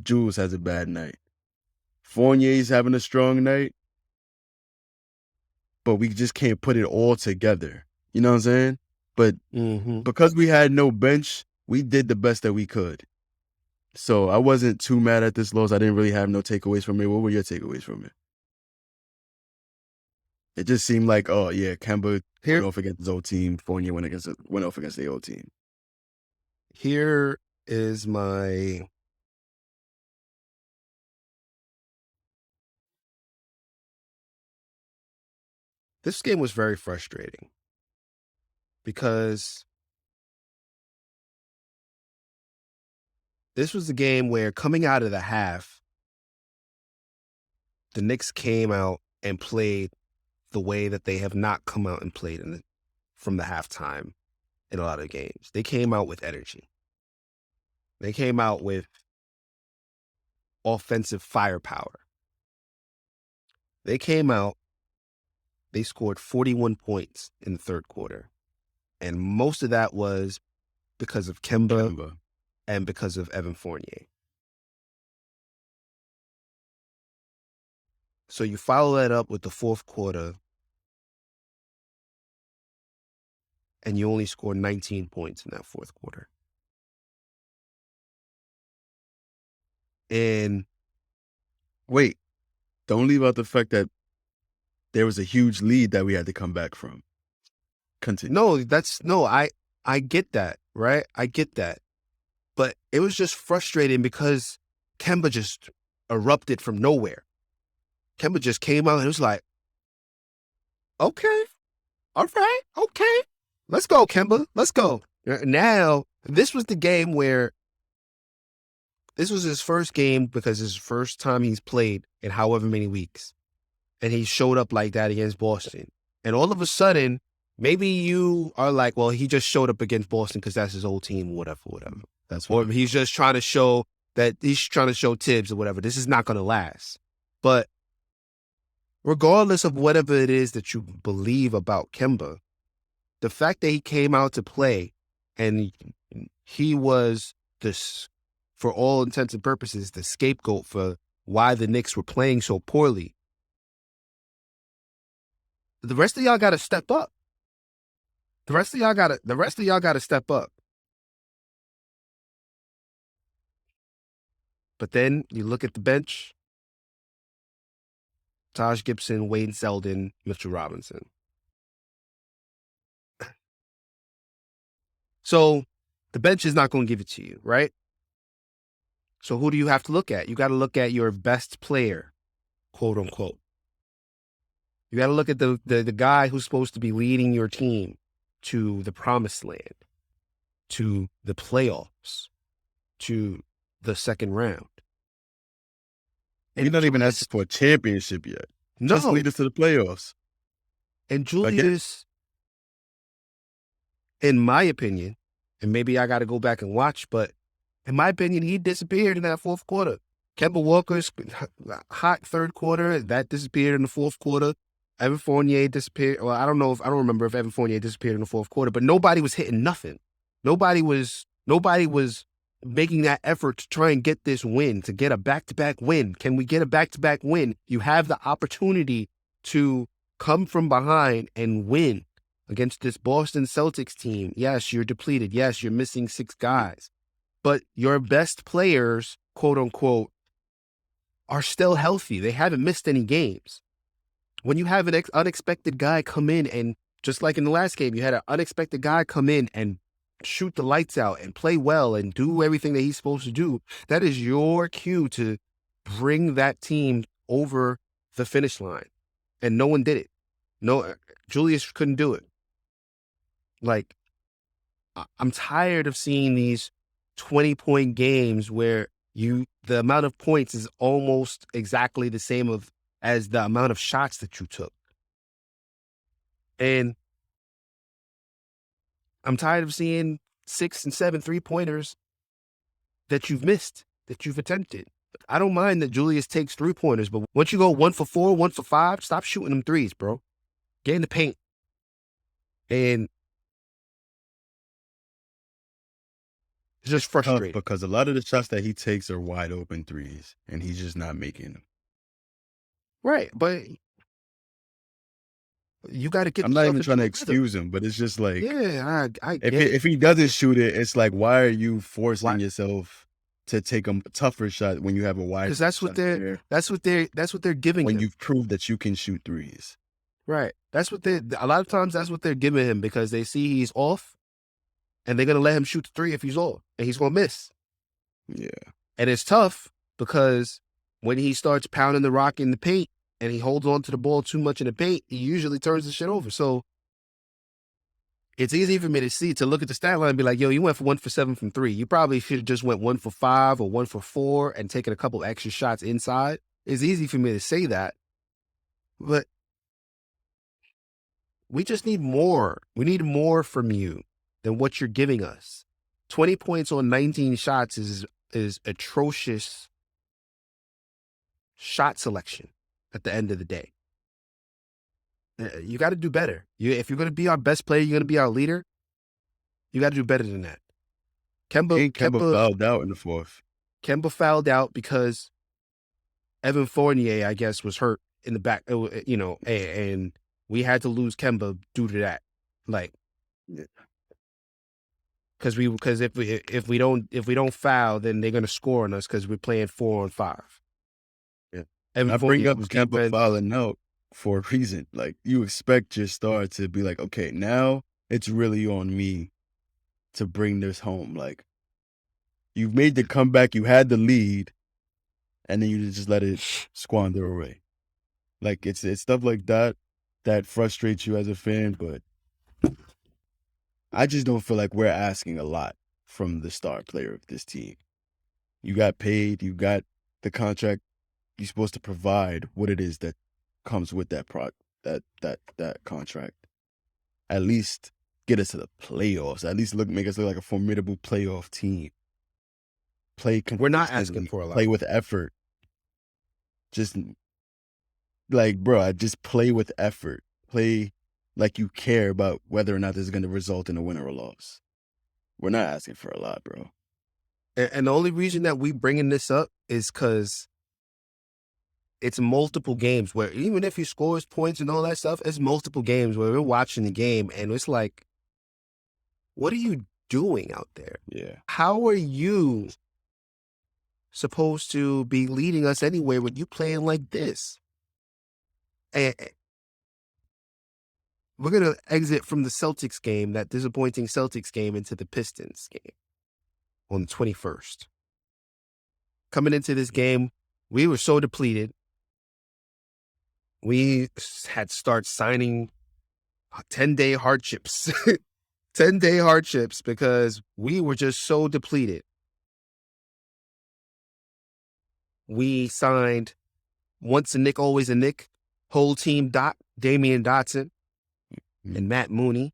[SPEAKER 4] Jules has a bad night. Fournier's having a strong night, but we just can't put it all together. You know what I'm saying? But because we had no bench, we did the best that we could. So I wasn't too mad at this loss. I didn't really have no takeaways from it. What were your takeaways from it? It just seemed like, oh yeah, Kemba went off against his old team. Fournier went off against the old team.
[SPEAKER 3] Here is my this game was very frustrating because this was the game where coming out of the half, the Knicks came out and played the way that they have not come out and played from the halftime in a lot of games. They came out with energy. They came out with offensive firepower. They came out, they scored 41 points in the third quarter. And most of that was because of Kemba. And because of Evan Fournier. So you follow that up with the fourth quarter, and you only score 19 points in that fourth quarter. And
[SPEAKER 4] wait, don't leave out the fact that there was a huge lead that we had to come back from. Continue.
[SPEAKER 3] I get that, right? I get that. But it was just frustrating because Kemba just erupted from nowhere. Kemba just came out and it was like, okay, all right, okay. Let's go, Kemba. Let's go. Now, this was the game where this was his first game because it's the first time he's played in however many weeks. And he showed up like that against Boston. And all of a sudden, maybe you are like, well, he just showed up against Boston because that's his old team, whatever. Or he's just trying to show Tibbs or whatever. This is not going to last. But regardless of whatever it is that you believe about Kemba, the fact that he came out to play and he was this, for all intents and purposes, the scapegoat for why the Knicks were playing so poorly. The rest of y'all got to step up. The rest of y'all got to step up. But then you look at the bench: Taj Gibson, Wayne Selden, Mitchell Robinson. So the bench is not going to give it to you, right? So who do you have to look at? You got to look at your best player, quote unquote. You got to look at the guy who's supposed to be leading your team to the promised land, to the playoffs, to the second round.
[SPEAKER 4] And you're not even asking for a championship yet.
[SPEAKER 3] No.
[SPEAKER 4] Just lead us to the playoffs.
[SPEAKER 3] And Julius, in my opinion, and maybe I got to go back and watch, but in my opinion, he disappeared in that fourth quarter. Kemba Walker's hot third quarter, that disappeared in the fourth quarter. Evan Fournier disappeared. Well, I don't remember if Evan Fournier disappeared in the fourth quarter, but nobody was hitting nothing. Nobody was making that effort to try and get this win, to get a back-to-back win. Can we get a back-to-back win? You have the opportunity to come from behind and win against this Boston Celtics team. Yes, you're depleted. Yes, you're missing 6 guys. But your best players, quote unquote, are still healthy. They haven't missed any games. When you have an unexpected guy come in and, just like in the last game, you had an unexpected guy come in and shoot the lights out and play well and do everything that he's supposed to do, that is your cue to bring that team over the finish line. And no one did it. No, Julius couldn't do it. Like, I'm tired of seeing these 20-point games where the amount of points is almost exactly the same as the amount of shots that you took. And I'm tired of seeing 6 and 7 3-pointers that you've missed, that you've attempted. I don't mind that Julius takes 3-pointers, but once you go 1 for 4, 1 for 5, stop shooting them threes, bro. Get in the paint. And it's just frustrating.
[SPEAKER 4] Because a lot of the shots that he takes are wide open threes, and he's just not making them.
[SPEAKER 3] Right, but you got to get.
[SPEAKER 4] I'm not even trying to excuse him, but it's just like,
[SPEAKER 3] yeah, I get
[SPEAKER 4] if he doesn't shoot it, it's like, why are you forcing yourself to take a tougher shot when you have a wide?
[SPEAKER 3] Because that's what they're giving
[SPEAKER 4] when
[SPEAKER 3] him.
[SPEAKER 4] you've proved that you can shoot threes.
[SPEAKER 3] Right, a lot of times that's what they're giving him because they see he's off, and they're gonna let him shoot the 3 if he's off, and he's gonna miss.
[SPEAKER 4] Yeah,
[SPEAKER 3] and it's tough because when he starts pounding the rock in the paint and he holds on to the ball too much in the paint, he usually turns the shit over. So it's easy for me to look at the stat line and be like, yo, you went for 1 for 7 from 3. You probably should have just went 1 for 5 or 1 for 4 and taken a couple extra shots inside. It's easy for me to say that, but we just need more. We need more from you than what you're giving us. 20 points on 19 shots is atrocious shot selection at the end of the day. You got to do better. If you're going to be our best player, you're going to be our leader, you got to do better than that. Kemba
[SPEAKER 4] fouled out in the fourth.
[SPEAKER 3] Kemba fouled out because Evan Fournier, I guess, was hurt in the back, and we had to lose Kemba due to that. Like, because if we don't foul, then they're going to score on us because we're playing 4 on 5.
[SPEAKER 4] I bring up Kemba fouling out for a reason. Like, you expect your star to be like, okay, now it's really on me to bring this home. Like, You've made the comeback. You had the lead, and then you just let it squander away. Like it's stuff like that that frustrates you as a fan. But I just don't feel like we're asking a lot from the star player of this team. You got paid. You got the contract. You're supposed to provide what it is that comes with that that contract. At least get us to the playoffs. At least make us look like a formidable playoff team.
[SPEAKER 3] We're not asking for a lot.
[SPEAKER 4] Play with effort. Just like, bro, I just play with effort. Play like you care about whether or not this is going to result in a win or a loss. We're not asking for a lot, bro.
[SPEAKER 3] And the only reason that we bringing this up is because it's multiple games where even if he scores points and all that stuff, it's multiple games where we're watching the game and it's like, what are you doing out there?
[SPEAKER 4] Yeah.
[SPEAKER 3] How are you supposed to be leading us anywhere with you playing like this? And we're going to exit from the Celtics game, that disappointing Celtics game, into the Pistons game on the 21st. Coming into this game, we were so depleted. We had to start signing 10-day hardships. 10-day hardships because we were just so depleted. We signed once a Knick, always a Knick, whole team Damian Dotson and Matt Mooney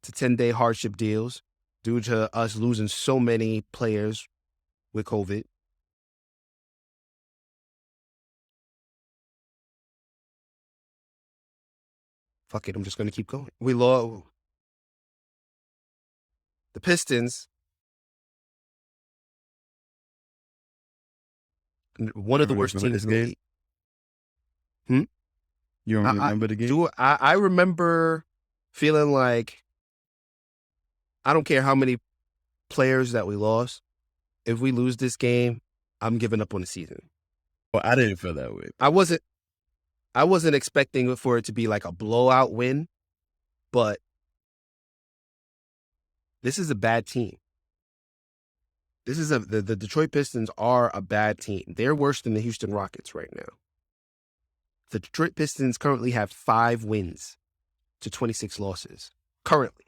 [SPEAKER 3] to 10-day hardship deals due to us losing so many players with COVID. Fuck it, I'm just going to keep going. We lost the Pistons. One of the worst teams in the league.
[SPEAKER 4] You don't remember the game?
[SPEAKER 3] I remember feeling like, I don't care how many players that we lost. If we lose this game, I'm giving up on the season.
[SPEAKER 4] Well, I didn't feel that way.
[SPEAKER 3] I wasn't expecting for it to be like a blowout win, but this is a bad team. The Detroit Pistons are a bad team. They're worse than the Houston Rockets right now. The Detroit Pistons currently have 5 wins to 26 losses. Currently.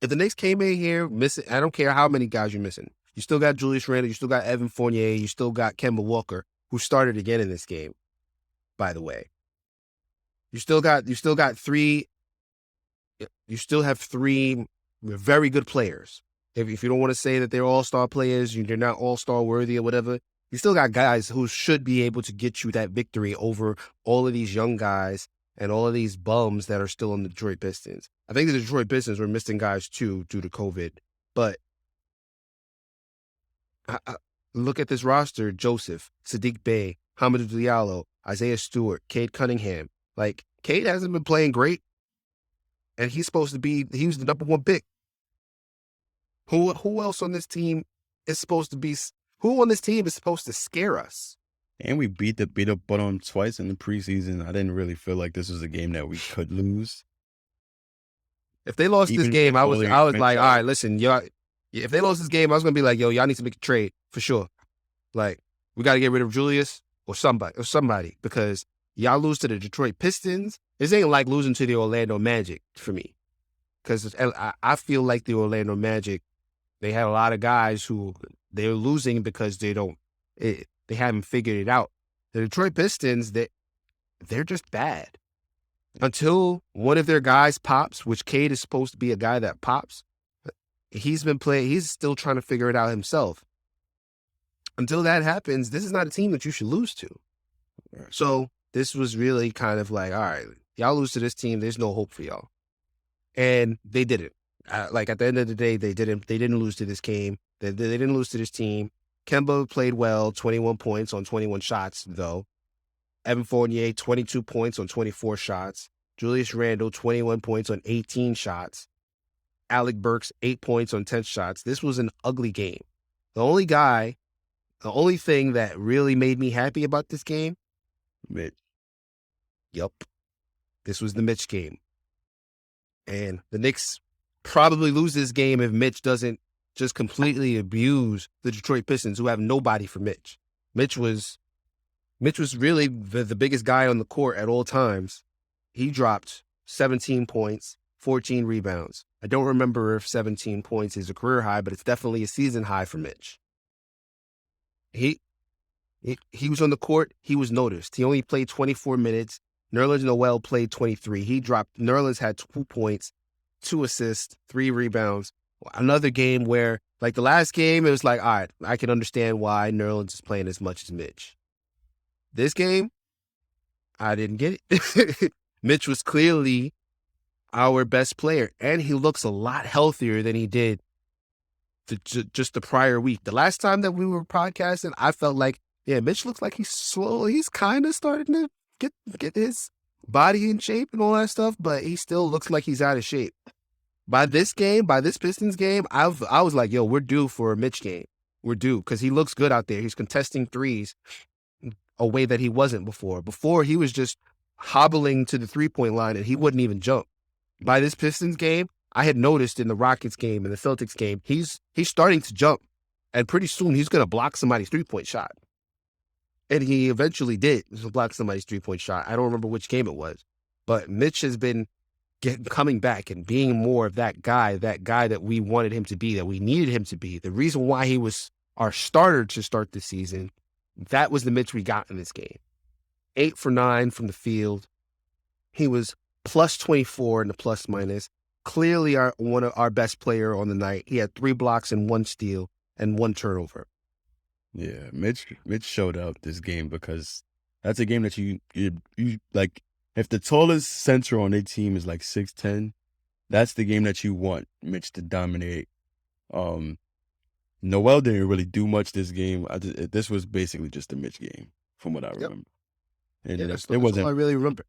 [SPEAKER 3] If the Knicks came in here missing, I don't care how many guys you're missing. You still got Julius Randle, you still got Evan Fournier, you still got Kemba Walker, who started again in this game, by the way. You still have 3 very good players. If you don't want to say that they're all-star players, they're not all-star worthy or whatever, you still got guys who should be able to get you that victory over all of these young guys and all of these bums that are still on the Detroit Pistons. I think the Detroit Pistons were missing guys too due to COVID. But look at this roster: Joseph, Sadiq Bey, Hamidou Diallo, Isaiah Stewart, Cade Cunningham. Like, Cade hasn't been playing great, and he was the number 1 pick. Who else on this team is supposed to be? Who on this team is supposed to scare us?
[SPEAKER 4] And we beat up on them twice in the preseason. I didn't really feel like this was a game that we could lose.
[SPEAKER 3] If they lost this game, I was like, all right, listen, y'all. If they lost this game, I was gonna be like, yo, y'all need to make a trade for sure. Like, we got to get rid of Julius or somebody because y'all lose to the Detroit Pistons. This ain't like losing to the Orlando Magic for me, because I feel like the Orlando Magic, they had a lot of guys who they're losing because they haven't figured it out. The Detroit Pistons, they're just bad. Until one of their guys pops, which Cade is supposed to be a guy that pops, he's still trying to figure it out himself. Until that happens, this is not a team that you should lose to. So this was really kind of like, all right, y'all lose to this team, there's no hope for y'all. And they didn't. Like, at the end of the day, they didn't lose to this game. They didn't lose to this team. Kemba played well, 21 points on 21 shots, though. Evan Fournier, 22 points on 24 shots. Julius Randle, 21 points on 18 shots. Alec Burks, 8 points on 10 shots. This was an ugly game. The only thing that really made me happy about this game,
[SPEAKER 4] Mitch.
[SPEAKER 3] Yup. This was the Mitch game. And the Knicks probably lose this game if Mitch doesn't just completely abuse the Detroit Pistons, who have nobody for Mitch. Mitch was really the biggest guy on the court at all times. He dropped 17 points, 14 rebounds. I don't remember if 17 points is a career high, but it's definitely a season high for Mitch. He was on the court. He was noticed. He only played 24 minutes. Nerlens Noel played 23. Nerlens had 2 points, 2 assists, 3 rebounds. Another game where, like the last game, it was like, all right, I can understand why Nerlens is playing as much as Mitch. This game, I didn't get it. Mitch was clearly our best player, and he looks a lot healthier than he did just the prior week. The last time that we were podcasting, I felt like, yeah, Mitch looks like he's slow. He's kind of starting to get his body in shape and all that stuff, but he still looks like he's out of shape. By this Pistons game, I was like, yo, we're due for a Mitch game. We're due, because he looks good out there. He's contesting threes a way that he wasn't before. Before, he was just hobbling to the three-point line, and he wouldn't even jump. By this Pistons game, I had noticed in the Rockets game and the Celtics game, he's starting to jump, and pretty soon he's going to block somebody's three-point shot. And he eventually did block somebody's three-point shot. I don't remember which game it was, but Mitch has been coming back and being more of that guy that we wanted him to be, that we needed him to be. The reason why he was our starter to start the season, that was the Mitch we got in this game. 8 for 9 from the field. He was plus 24 in the plus minus. Clearly one of our best player on the night. He had 3 blocks and 1 steal and 1 turnover.
[SPEAKER 4] Yeah, Mitch showed up this game, because that's a game that you like. If the tallest center on their team is like 6'10", that's the game that you want Mitch to dominate. Noel didn't really do much this game. This was basically just a Mitch game, from what I remember. And
[SPEAKER 3] that's all I really remember.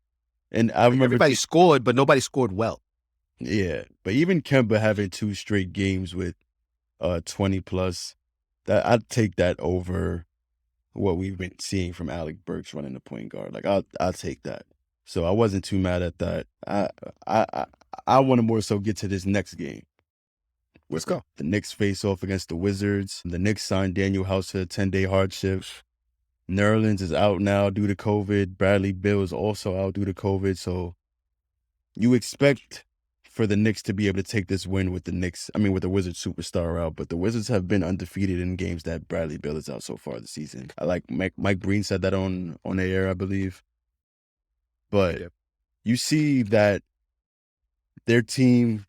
[SPEAKER 4] And I remember
[SPEAKER 3] everybody scored, but nobody scored well.
[SPEAKER 4] Yeah, but even Kemba having 2 straight games with 20 plus, that I'd take that over what we've been seeing from Alec Burks running the point guard. Like I'll take that. So I wasn't too mad at that. I want to more so get to this next game.
[SPEAKER 3] Let's go.
[SPEAKER 4] The Knicks face off against the Wizards. The Knicks signed Daniel House to a 10-day hardship. Nerlens is out now due to COVID. Bradley Beal is also out due to COVID. So you expect for the Knicks to be able to take this win with the Wizards superstar out, but the Wizards have been undefeated in games that Bradley Beal is out so far this season. I like Mike Breen said that on the air, I believe. But you see that their team,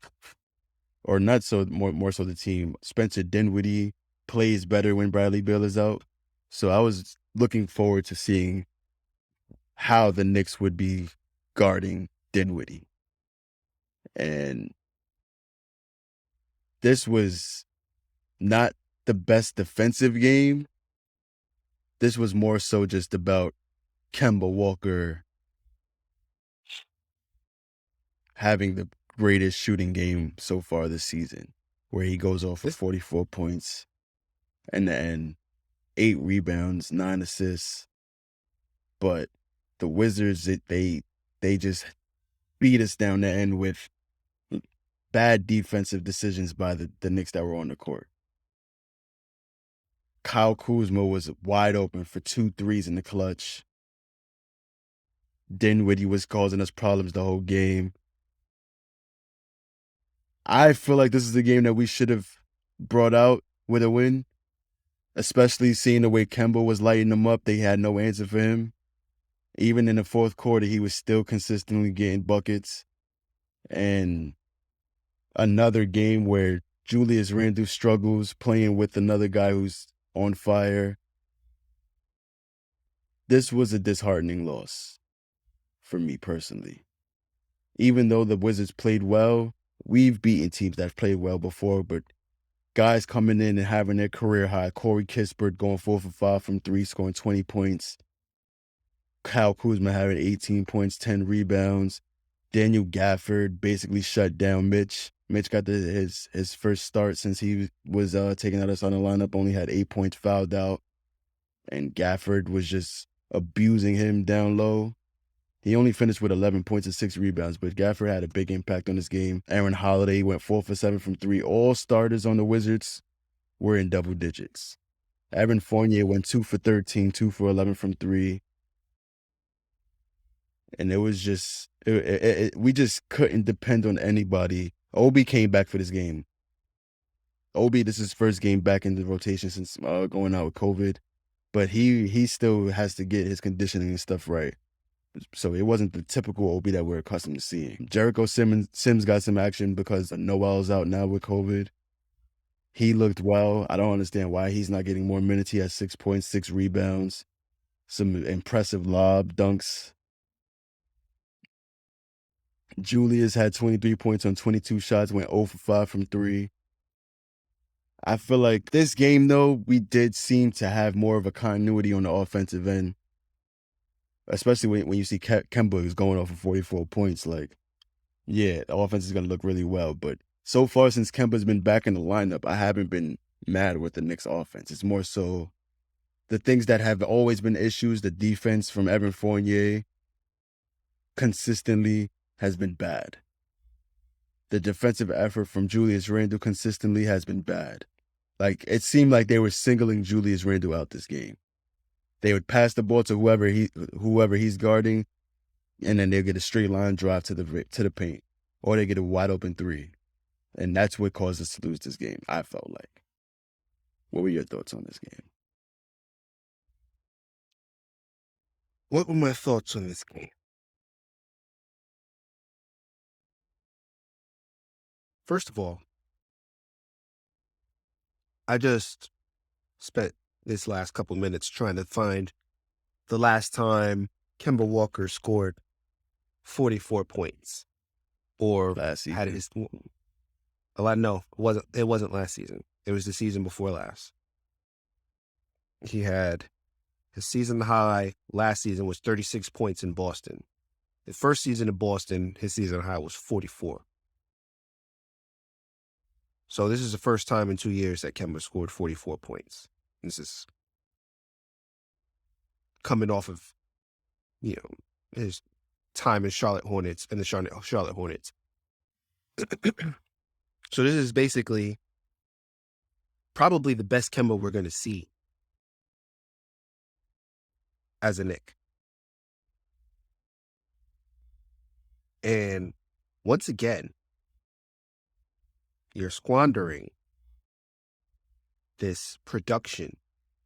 [SPEAKER 4] or not so, more so the team, Spencer Dinwiddie plays better when Bradley Beal is out. So I was looking forward to seeing how the Knicks would be guarding Dinwiddie. And this was not the best defensive game. This was more so just about Kemba Walker having the greatest shooting game so far this season, where he goes off for 44 points and then 8 rebounds, 9 assists. But the Wizards, they just beat us down the end with bad defensive decisions by the Knicks that were on the court. Kyle Kuzma was wide open for 2 threes in the clutch. Dinwiddie was causing us problems the whole game. I feel like this is a game that we should have brought out with a win, especially seeing the way Kemba was lighting them up. They had no answer for him. Even in the fourth quarter, he was still consistently getting buckets. And another game where Julius Randle struggles playing with another guy who's on fire. This was a disheartening loss for me personally. Even though the Wizards played well, we've beaten teams that played well before, but guys coming in and having their career high. Corey Kispert going 4 for 5 from 3, scoring 20 points. Kyle Kuzma having 18 points, 10 rebounds. Daniel Gafford basically shut down Mitch. Mitch got his first start since he was taken out of the starting lineup, only had 8 points fouled out. And Gafford was just abusing him down low. He only finished with 11 points and 6 rebounds, but Gafford had a big impact on this game. Aaron Holiday went 4 for 7 from 3. All starters on the Wizards were in double digits. Evan Fournier went 2 for 13, 2 for 11 from 3. And it was just, we just couldn't depend on anybody. Obi came back for this game. Obi, this is his first game back in the rotation since going out with COVID. But he still has to get his conditioning and stuff right. So it wasn't the typical Obi that we're accustomed to seeing. Jericho Sims got some action because Noel's out now with COVID. He looked well. I don't understand why he's not getting more minutes. He has 6 points, 6 rebounds, some impressive lob dunks. Julius had 23 points on 22 shots, went 0 for 5 from 3. I feel like this game, though, we did seem to have more of a continuity on the offensive end. Especially when you see Kemba is going off for 44 points. Like, yeah, the offense is going to look really well. But so far, since Kemba's been back in the lineup, I haven't been mad with the Knicks offense. It's more so the things that have always been issues. The defense from Evan Fournier consistently has been bad. The defensive effort from Julius Randle consistently has been bad. Like, it seemed like they were singling Julius Randle out this game. They would pass the ball to whoever he's guarding, and then they'll get a straight line drive to the paint, or they get a wide open 3. And that's what caused us to lose this game, I felt like. What were your thoughts on this game?
[SPEAKER 3] What were my thoughts on this game? First of all, I just spent this last couple minutes trying to find the last time Kemba Walker scored 44 points. Or
[SPEAKER 4] Last season.
[SPEAKER 3] had his... No, it wasn't last season. It was the season before last. He had his season high last season was 36 points in Boston. The first season in Boston, his season high was 44. So this is the first time in 2 years that Kemba scored 44 points. This is coming off of, his time in Charlotte Hornets and the Charlotte Hornets. So this is basically probably the best Kemba we're going to see as a Knick. And once again, you're squandering this production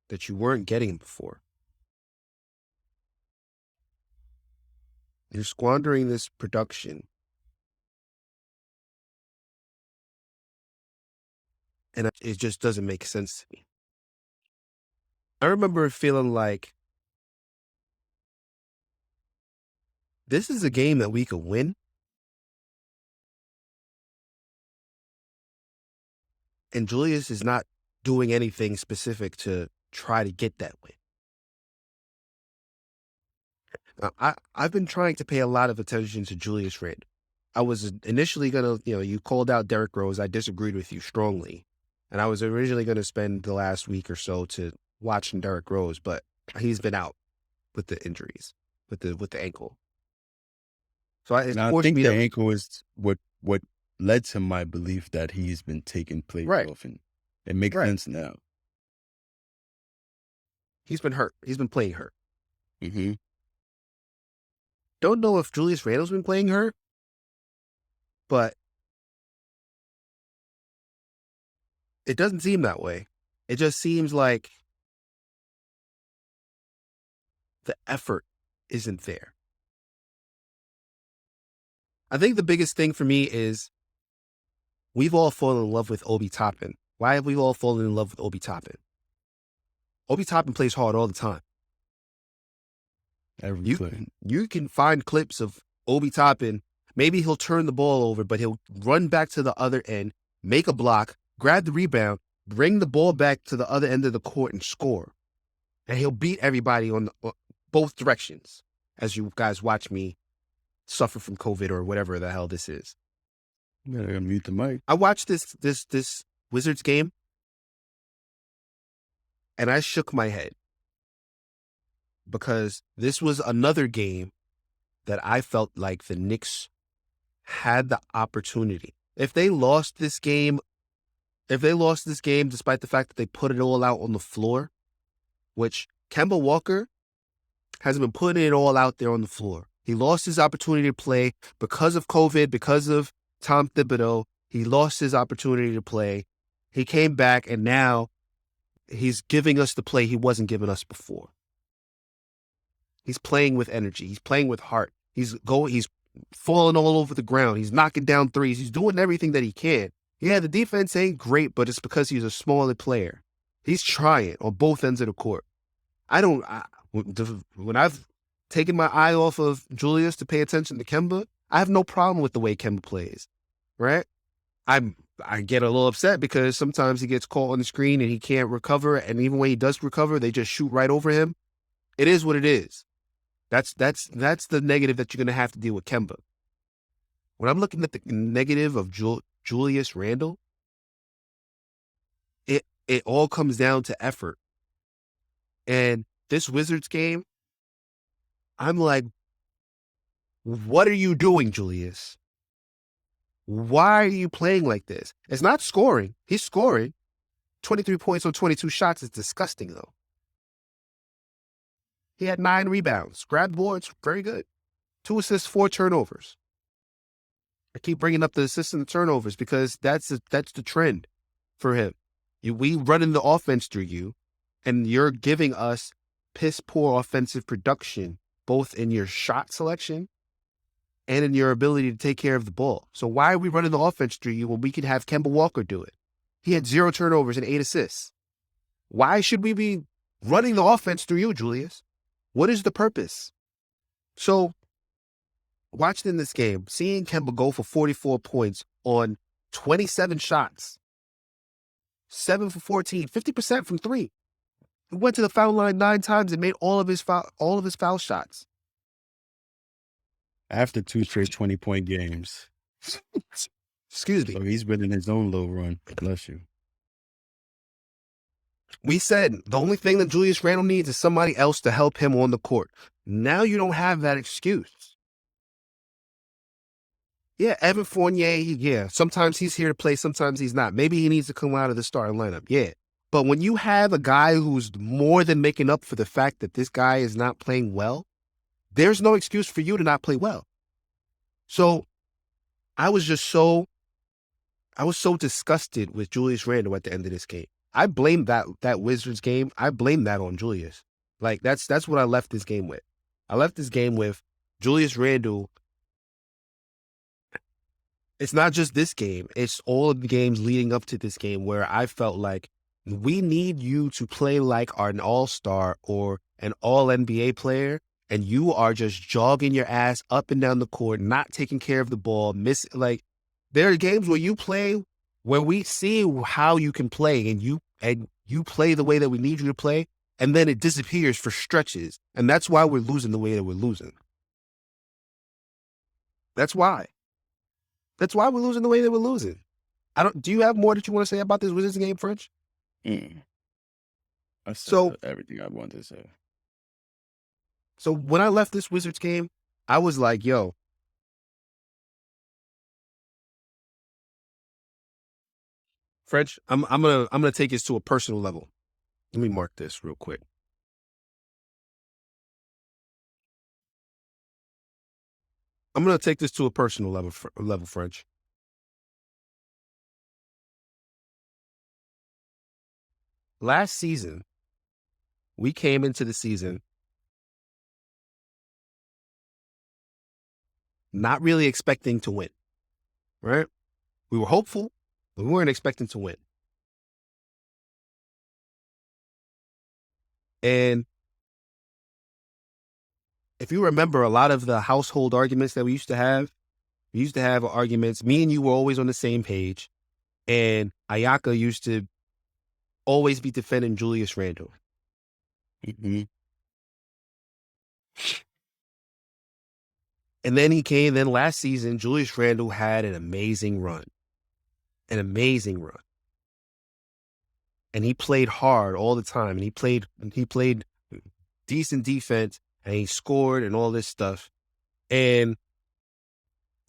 [SPEAKER 3] that you weren't getting before. You're squandering this production. And it just doesn't make sense to me. I remember feeling like this is a game that we could win. And Julius is not doing anything specific to try to get that win. Now, I've been trying to pay a lot of attention to Julius Randle. I was initially going to, you called out Derrick Rose. I disagreed with you strongly. And I was originally going to spend the last week or so to watching Derrick Rose, but he's been out with the injuries, with the ankle. So I
[SPEAKER 4] think the ankle is what led to my belief that he's been taking plays off, and it makes sense now.
[SPEAKER 3] He's been hurt. He's been playing hurt.
[SPEAKER 4] Mm-hmm.
[SPEAKER 3] Don't know if Julius Randle's been playing hurt, but it doesn't seem that way. It just seems like the effort isn't there. I think the biggest thing for me is we've all fallen in love with Obi Toppin. Why have we all fallen in love with Obi Toppin? Obi Toppin plays hard all the time. You can find clips of Obi Toppin. Maybe he'll turn the ball over, but he'll run back to the other end, make a block, grab the rebound, bring the ball back to the other end of the court and score. And he'll beat everybody on both directions as you guys watch me suffer from COVID or whatever the hell this is.
[SPEAKER 4] You gotta mute the mic.
[SPEAKER 3] I watched this Wizards game and I shook my head because this was another game that I felt like the Knicks had the opportunity. If they lost this game despite the fact that they put it all out on the floor, which Kemba Walker hasn't been putting it all out there on the floor. He lost his opportunity to play because of COVID, because of Tom Thibodeau. He lost his opportunity to play. He came back, and now he's giving us the play he wasn't giving us before. He's playing with energy. He's playing with heart. He's falling all over the ground. He's knocking down threes. He's doing everything that he can. Yeah, the defense ain't great, but it's because he's a smaller player. He's trying on both ends of the court. When I've taken my eye off of Julius to pay attention to Kemba, I have no problem with the way Kemba plays, right? I get a little upset because sometimes he gets caught on the screen and he can't recover, and even when he does recover, they just shoot right over him. It is what it is. That's the negative that you're going to have to deal with Kemba. When I'm looking at the negative of Julius Randle, it all comes down to effort. And this Wizards game, I'm like, what are you doing, Julius? Why are you playing like this? It's not scoring. He's scoring. 23 points on 22 shots is disgusting, though. He had 9 rebounds. Grabbed boards, very good. 2 assists, 4 turnovers. I keep bringing up the assists and the turnovers because that's the trend for him. We running the offense through you, and you're giving us piss-poor offensive production, both in your shot selection and in your ability to take care of the ball. So why are we running the offense through you when we could have Kemba Walker do it? He had 0 turnovers and 8 assists. Why should we be running the offense through you, Julius? What is the purpose? So, watching this game, seeing Kemba go for 44 points on 27 shots, 7 for 14, 50% from 3. He went to the foul line 9 times and made all of his foul shots.
[SPEAKER 4] After 2 straight 20-point games.
[SPEAKER 3] Excuse me.
[SPEAKER 4] So he's been in his own little run. Bless you.
[SPEAKER 3] We said the only thing that Julius Randle needs is somebody else to help him on the court. Now you don't have that excuse. Yeah, Evan Fournier, sometimes he's here to play, sometimes he's not. Maybe he needs to come out of the starting lineup, yeah. But when you have a guy who's more than making up for the fact that this guy is not playing well, there's no excuse for you to not play well. So I was so disgusted with Julius Randle at the end of this game. I blame that Wizards game. I blame that on Julius. Like that's what I left this game with. I left this game with Julius Randle. It's not just this game. It's all of the games leading up to this game where I felt like we need you to play like an all-star or an all-NBA player, and you are just jogging your ass up and down the court, not taking care of the ball. There are games where you play where we see how you can play, and you play the way that we need you to play, and then it disappears for stretches. And that's why we're losing the way that we're losing. That's why. That's why we're losing the way that we're losing. Do you have more that you want to say about this Wizards game, French?
[SPEAKER 4] I said everything I wanted to say.
[SPEAKER 3] So when I left this Wizards game, I was like, yo, French, I'm gonna take this to a personal level. Let me mark this real quick. I'm gonna take this to a personal level, French. Last season, we came into the season not really expecting to win, right? We were hopeful, but we weren't expecting to win. And if you remember a lot of the household arguments that we used to have arguments. Me and you were always on the same page. And Ayaka used to always be defending Julius Randle.
[SPEAKER 4] Mm-hmm.
[SPEAKER 3] And then last season, Julius Randle had an amazing run. And he played hard all the time. And he played decent defense, and he scored and all this stuff. and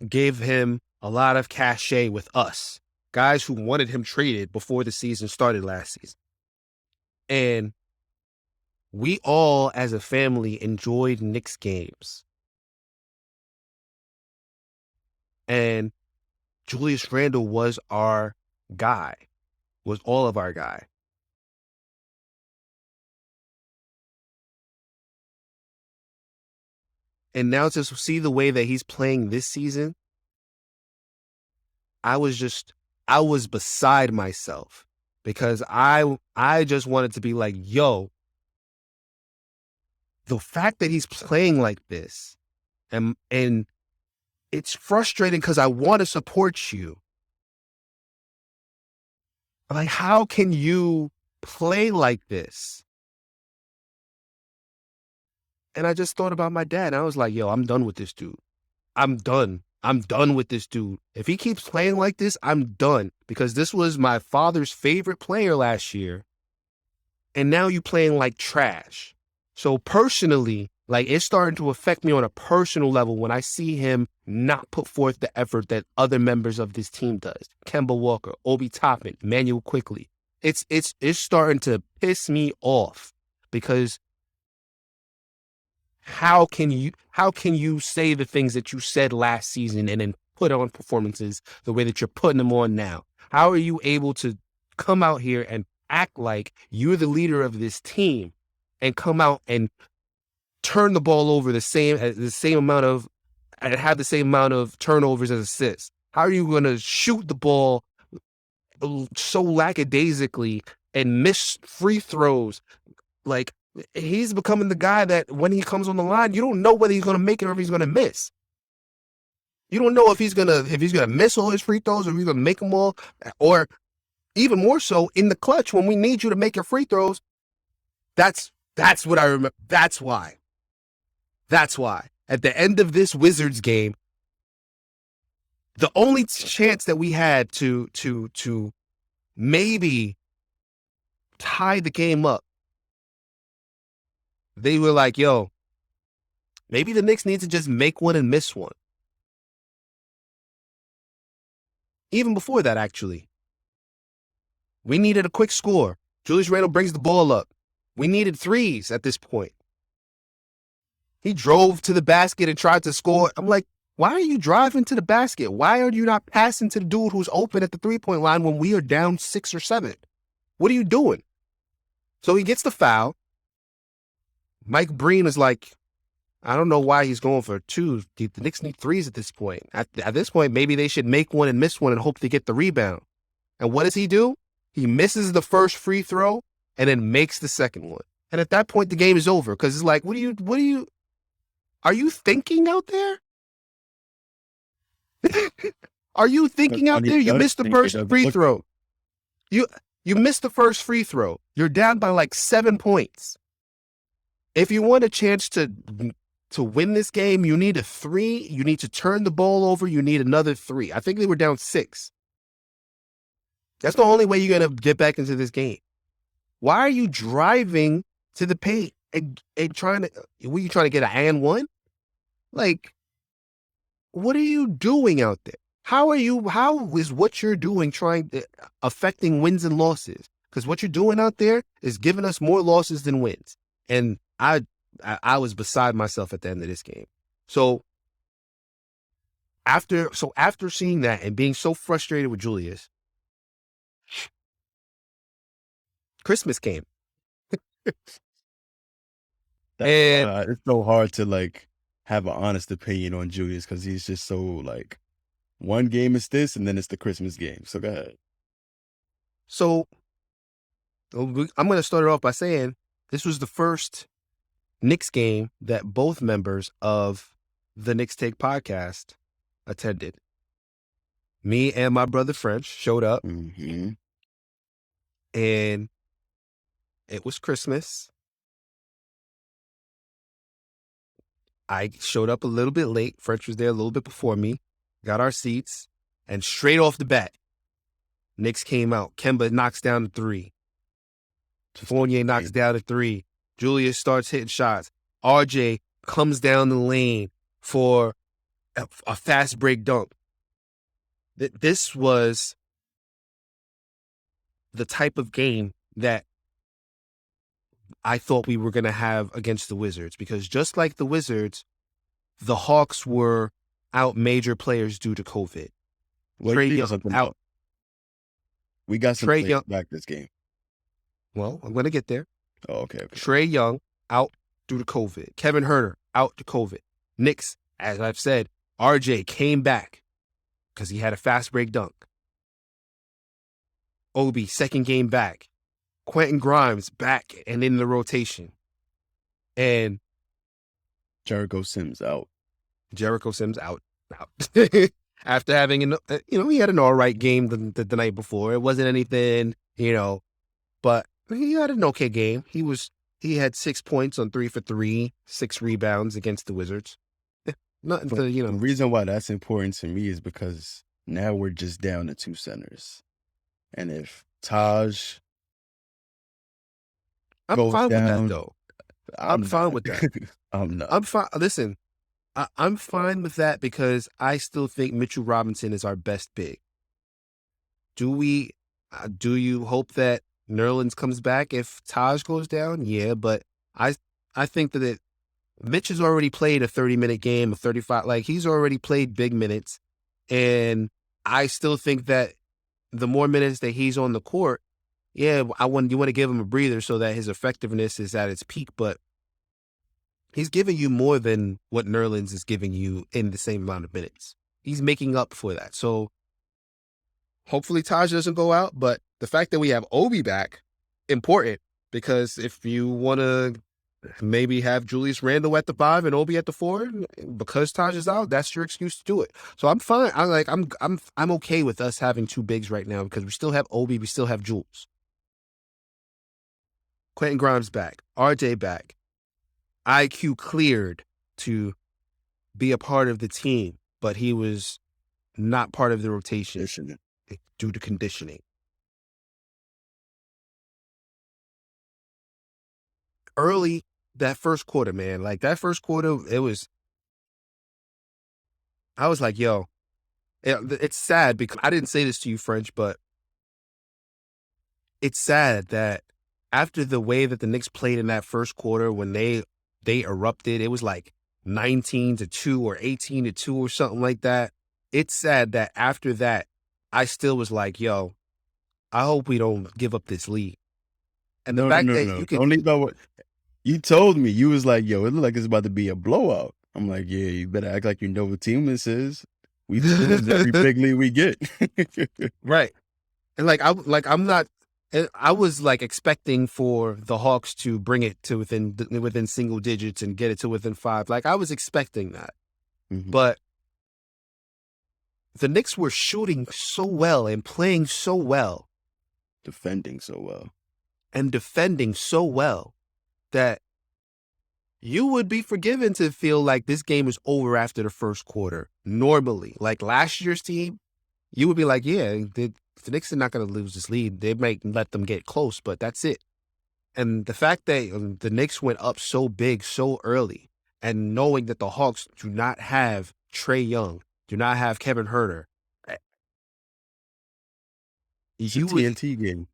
[SPEAKER 3] gave him a lot of cachet with us, guys who wanted him traded before the season started last season. And we all, as a family, enjoyed Knicks games. And Julius Randle was our guy, was all of our guy. And now to see the way that he's playing this season, I was beside myself because I just wanted to be like, yo, the fact that he's playing like this, and it's frustrating because I want to support you. Like, how can you play like this? And I just thought about my dad, and I was like, yo, I'm done with this dude. I'm done. I'm done with this dude. If he keeps playing like this, I'm done. Because this was my father's favorite player last year. And now you playing like trash. So personally, like, it's starting to affect me on a personal level when I see him not put forth the effort that other members of this team does. Kemba Walker, Obi Toppin, Manuel Quickley. It's starting to piss me off because how can you say the things that you said last season and then put on performances the way that you're putting them on now? How are you able to come out here and act like you're the leader of this team and come out and turn the ball over the same amount of and have the same amount of turnovers as assists? How are you going to shoot the ball so lackadaisically and miss free throws? Like, he's becoming the guy that when he comes on the line, you don't know whether he's going to make it or if he's going to miss. You don't know if he's going to miss all his free throws or if he's going to make them all, or even more so in the clutch when we need you to make your free throws. That's what I remember. That's why. At the end of this Wizards game, the only chance that we had to maybe tie the game up, they were like, yo, maybe the Knicks need to just make one and miss one. Even before that, actually. We needed a quick score. Julius Randle brings the ball up. We needed threes at this point. He drove to the basket and tried to score. I'm like, why are you driving to the basket? Why are you not passing to the dude who's open at the three-point line when we are down 6 or 7? What are you doing? So he gets the foul. Mike Breen is like, I don't know why he's going for 2. The Knicks need 3s at this point. At this point, maybe they should make one and miss one and hope to get the rebound. And what does he do? He misses the first free throw and then makes the second one. And at that point, the game is over because it's like, are you thinking out there? Are you thinking out there? You missed the first free throw. You missed the first free throw. You're down by like 7 points. If you want a chance to win this game, you need a 3. You need to turn the ball over. You need another 3. I think they were down 6. That's the only way you're going to get back into this game. Why are you driving to the paint and were you trying to get an and one? Like, what are you doing out there? How is what you're doing affecting wins and losses? Because what you're doing out there is giving us more losses than wins. And I was beside myself at the end of this game. So after seeing that and being so frustrated with Julius, Christmas came.
[SPEAKER 4] And it's so hard to like have an honest opinion on Julius because he's just so like, one game is this and then it's the Christmas game. So go ahead.
[SPEAKER 3] So I'm going to start it off by saying this was the first Knicks game that both members of the Knicks Take podcast attended. Me and my brother French showed up.
[SPEAKER 4] Mm-hmm.
[SPEAKER 3] And it was Christmas. I showed up a little bit late. French was there a little bit before me. Got our seats. And straight off the bat, Knicks came out. Kemba knocks down the 3. Fournier knocks down the 3. Julius starts hitting shots. RJ comes down the lane for a fast break dunk. This was the type of game that I thought we were going to have against the Wizards, because just like the Wizards, the Hawks were out major players due to COVID. Trae Young out.
[SPEAKER 4] We got some players back this game.
[SPEAKER 3] Well, I'm going to get there.
[SPEAKER 4] Oh, okay.
[SPEAKER 3] Trae Young out due to COVID. Kevin Huerter out to COVID. Knicks, as I've said, RJ came back because he had a fast break dunk. Obi, second game back. Quentin Grimes back and in the rotation. And
[SPEAKER 4] Jericho Sims out.
[SPEAKER 3] After having he had an all right game the night before. It wasn't anything, but he had an okay game. He had 6 points on 3 for 3, 6 rebounds against the Wizards. Nothing to,
[SPEAKER 4] The reason why that's important to me is because now we're just down to 2 centers. And if Taj
[SPEAKER 3] I'm fine
[SPEAKER 4] down,
[SPEAKER 3] with that, though. I'm fine with that.
[SPEAKER 4] I'm not.
[SPEAKER 3] I'm fine. Listen, I'm fine with that because I still think Mitchell Robinson is our best big. Do you hope that Nerlens comes back if Taj goes down? Yeah, but I think that Mitch has already played a 30-minute game, a 35. Like, he's already played big minutes, and I still think that the more minutes that he's on the court, you want to give him a breather so that his effectiveness is at its peak, but he's giving you more than what Nerlens is giving you in the same amount of minutes. He's making up for that. So hopefully Taj doesn't go out, but the fact that we have Obi back, important, because if you want to maybe have Julius Randle at the 5 and Obi at the 4, because Taj is out, that's your excuse to do it. So I'm fine. I'm okay with us having 2 bigs right now because we still have Obi, we still have Jules. Quentin Grimes back, RJ back. IQ cleared to be a part of the team, but he was not part of the rotation due to conditioning. Early, that first quarter, man, like that first quarter, I was like, yo, it's sad because I didn't say this to you, French, but it's sad that after the way that the Knicks played in that first quarter, when they erupted, it was like 19-2 or 18-2 or something like that. It's sad that after that, I still was like, yo, I hope we don't give up this lead. And the fact that you can
[SPEAKER 4] only know what you told me, you was like, yo, it looked like it's about to be a blowout. I'm like, yeah, you better act like you know what team this is. We lose every big lead we get.
[SPEAKER 3] Right. And I was like expecting for the Hawks to bring it to within single digits and get it to within 5. Like, I was expecting that. Mm-hmm. But the Knicks were shooting so well and playing so well.
[SPEAKER 4] Defending so well.
[SPEAKER 3] And defending so well that you would be forgiven to feel like this game is over after the first quarter. Normally, like last year's team, you would be like, yeah, the Knicks are not going to lose this lead. They might let them get close, but that's it. And the fact that the Knicks went up so big so early, and knowing that the Hawks do not have Trae Young, do not have Kevin Huerter.
[SPEAKER 4] It's a TNT game.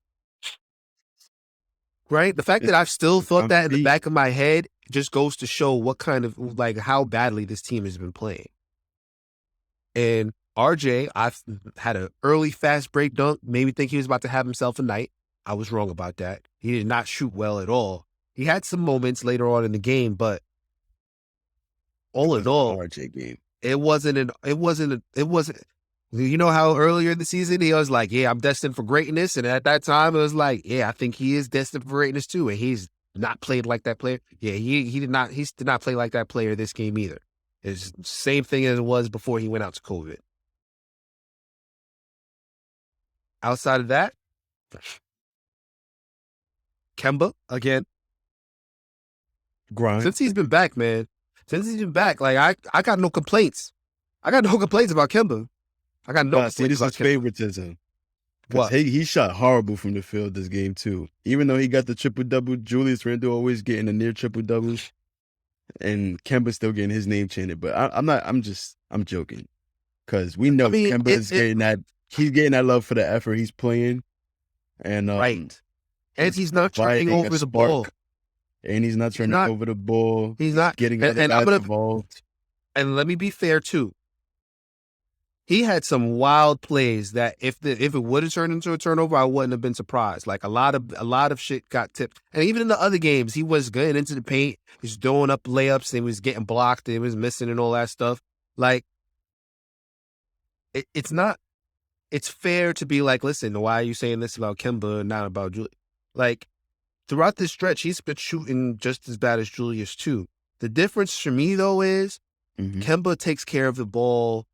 [SPEAKER 3] Right? The fact that I've still thought that in the back of my head just goes to show what kind of, like, how badly this team has been playing. And RJ, I've had an early fast break dunk, made me think he was about to have himself a night. I was wrong about that. He did not shoot well at all. He had some moments later on in the game, but all in all,
[SPEAKER 4] RJ game.
[SPEAKER 3] It wasn't. You know how earlier in the season he was like, yeah, I'm destined for greatness. And at that time it was like, yeah, I think he is destined for greatness too. And he's not played like that player. Yeah, he did not play like that player this game either. It's the same thing as it was before he went out to COVID. Outside of that, Kemba, again.
[SPEAKER 4] Grind.
[SPEAKER 3] Since he's been back, man. Like, I got no complaints. I got no complaints about Kemba. I got no complaints
[SPEAKER 4] this
[SPEAKER 3] about
[SPEAKER 4] is favoritism.
[SPEAKER 3] What?
[SPEAKER 4] He shot horrible from the field this game, too. Even though he got the triple-double, Julius Randle always getting a near triple-double. and Kemba's still getting his name chanted. But I'm joking. Because we know Kemba is he's getting that love for the effort he's playing. And
[SPEAKER 3] right. And he's not turning
[SPEAKER 4] providing
[SPEAKER 3] over
[SPEAKER 4] a
[SPEAKER 3] the ball.
[SPEAKER 4] spark. And he's not turning over the ball.
[SPEAKER 3] He's not
[SPEAKER 4] getting other guys involved.
[SPEAKER 3] And let me be fair too. He had some wild plays that if it would have turned into a turnover, I wouldn't have been surprised. Like a lot of shit got tipped. And even in the other games, he was getting into the paint. He's throwing up layups. And he was getting blocked. And he was missing and all that stuff. Like, it's fair to be like, listen, why are you saying this about Kemba and not about Julius? Like, throughout this stretch, he's been shooting just as bad as Julius too. The difference for me, though, is Kemba takes care of the ball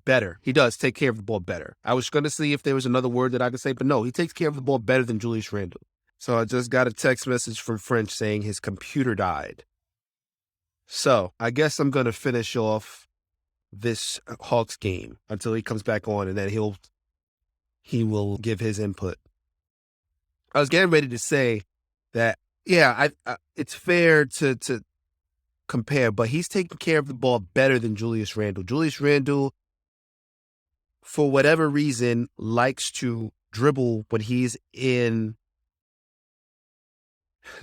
[SPEAKER 3] better. He does take care of the ball better. I was going to see if there was another word that I could say, but no, he takes care of the ball better than Julius Randle. So I just got a text message from French saying his computer died. So I guess I'm going to finish off this Hawks game until he comes back on, and then he will give his input. I was getting ready to say that, yeah, it's fair to compare, but he's taking care of the ball better than Julius Randle. Julius Randle, for whatever reason, likes to dribble when he's in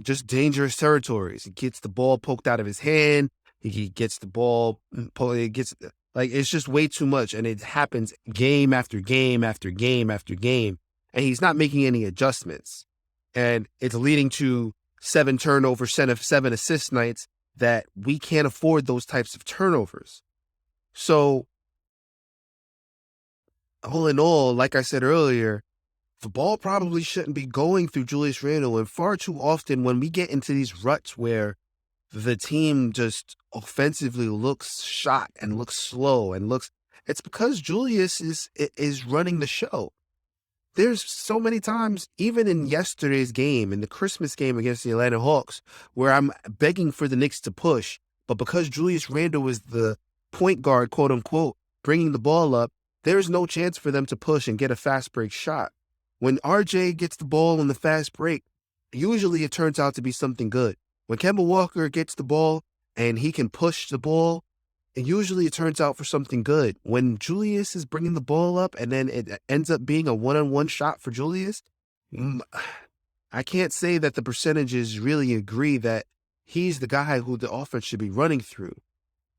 [SPEAKER 3] just dangerous territories. He gets the ball poked out of his hand. He gets the ball, it's just way too much. And it happens game after game after game after game. And he's not making any adjustments. And it's leading to 7 turnovers, 7 assist nights that we can't afford those types of turnovers. So, all in all, like I said earlier, the ball probably shouldn't be going through Julius Randle. And far too often when we get into these ruts where the team just offensively looks shot and looks slow and it's because Julius is running the show. There's so many times, even in yesterday's game, in the Christmas game against the Atlanta Hawks, where I'm begging for the Knicks to push, but because Julius Randle was the point guard, quote unquote, bringing the ball up, there's no chance for them to push and get a fast break shot. When RJ gets the ball on the fast break, usually it turns out to be something good. When Kemba Walker gets the ball and he can push the ball, and usually it turns out for something good. When Julius is bringing the ball up and then it ends up being a one-on-one shot for Julius, I can't say that the percentages really agree that he's the guy who the offense should be running through.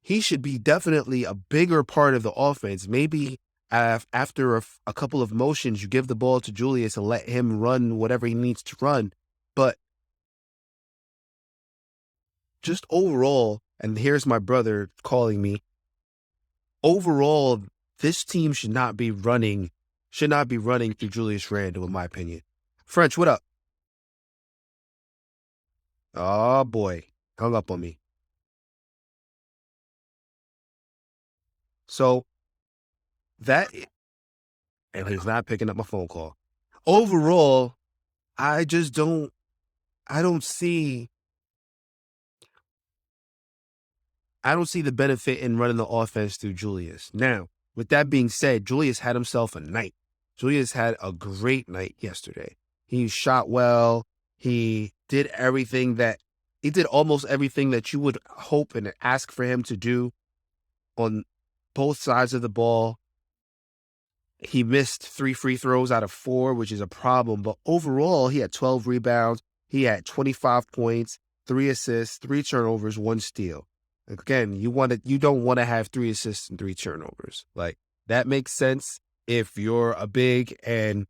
[SPEAKER 3] He should be definitely a bigger part of the offense. Maybe after a couple of motions, you give the ball to Julius and let him run whatever he needs to run. But just overall, and here's my brother calling me, overall, this team should not be running through Julius Randle, in my opinion. French, what up? Oh, boy. Hung up on me. So, and he's not picking up my phone call. Overall, I don't see the benefit in running the offense through Julius. Now, with that being said, Julius had himself a night. Julius had a great night yesterday. He shot well. He did almost everything that you would hope and ask for him to do on both sides of the ball. He missed 3 free throws out of 4, which is a problem. But overall, he had 12 rebounds. He had 25 points, 3 assists, 3 turnovers, 1 steal. Again, you don't want to have 3 assists and 3 turnovers. Like, that makes sense if you're a big and,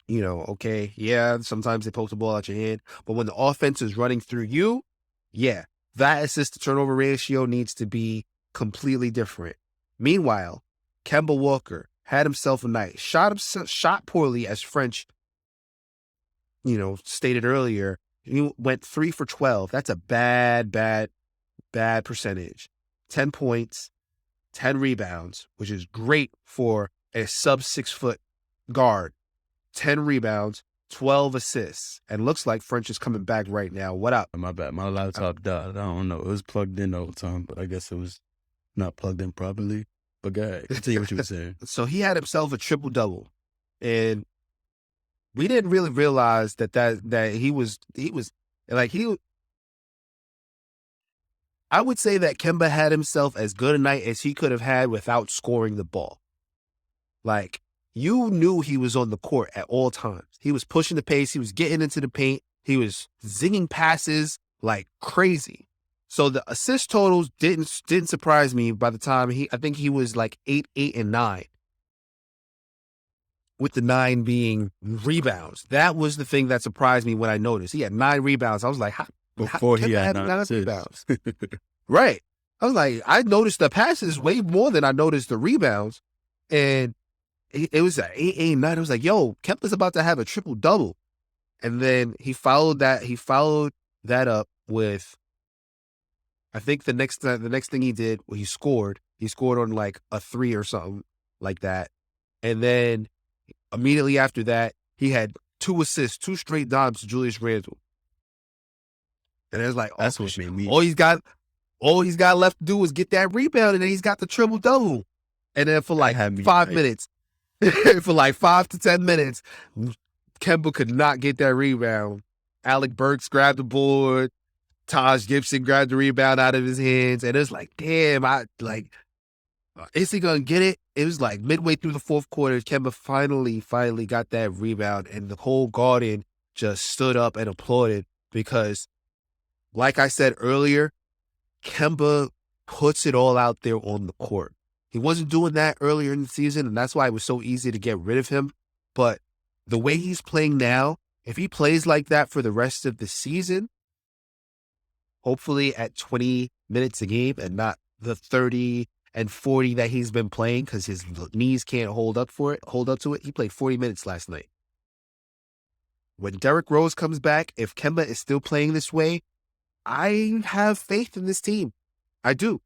[SPEAKER 3] okay, yeah, sometimes they poke the ball out your hand. But when the offense is running through you, yeah, that assist to turnover ratio needs to be completely different. Meanwhile, Kemba Walker had himself a night, shot poorly, as French, stated earlier. He went 3 for 12. That's a bad percentage. 10 points, 10 rebounds, which is great for a sub 6 foot guard. 10 rebounds, 12 assists, and looks like French is coming back right now. What up?
[SPEAKER 4] My bad. My laptop died. I don't know. It was plugged in all the time, but I guess it was not plugged in properly. But go ahead. Continue what you were saying.
[SPEAKER 3] So he had himself a triple-double. And we didn't really realize that he was like I would say that Kemba had himself as good a night as he could have had without scoring the ball. Like, you knew he was on the court at all times. He was pushing the pace. He was getting into the paint. He was zinging passes like crazy. So the assist totals didn't surprise me by the time I think he was like 8, 8, and 9. With the 9 being rebounds. That was the thing that surprised me when I noticed. He had 9 rebounds. I was like,
[SPEAKER 4] Before he had 9
[SPEAKER 3] rebounds. Right. I was like, I noticed the passes way more than I noticed the rebounds. And it was an 8, 8, 9. I was like, yo, Kemba's about to have a triple-double. And then he followed that up with, I think the next thing he did, well, he scored on like a 3 or something like that. And then immediately after that, he had 2 assists, 2 straight dimes to Julius Randle. And it was like,
[SPEAKER 4] that's what made me.
[SPEAKER 3] All he's got left to do is get that rebound, and then he's got the triple double. And then for like 5 minutes, for like 5 to 10 minutes, Kemba could not get that rebound. Alec Burks grabbed the board. Taj Gibson grabbed the rebound out of his hands, and it's like, damn, is he gonna get it? It was like midway through the fourth quarter, Kemba finally got that rebound, and the whole Garden just stood up and applauded because, like I said earlier, Kemba puts it all out there on the court. He wasn't doing that earlier in the season, and that's why it was so easy to get rid of him. But the way he's playing now, if he plays like that for the rest of the season, hopefully at 20 minutes a game and not the 30 and 40 that he's been playing because his knees can't hold up to it. He played 40 minutes last night. When Derrick Rose comes back, if Kemba is still playing this way, I have faith in this team. I do.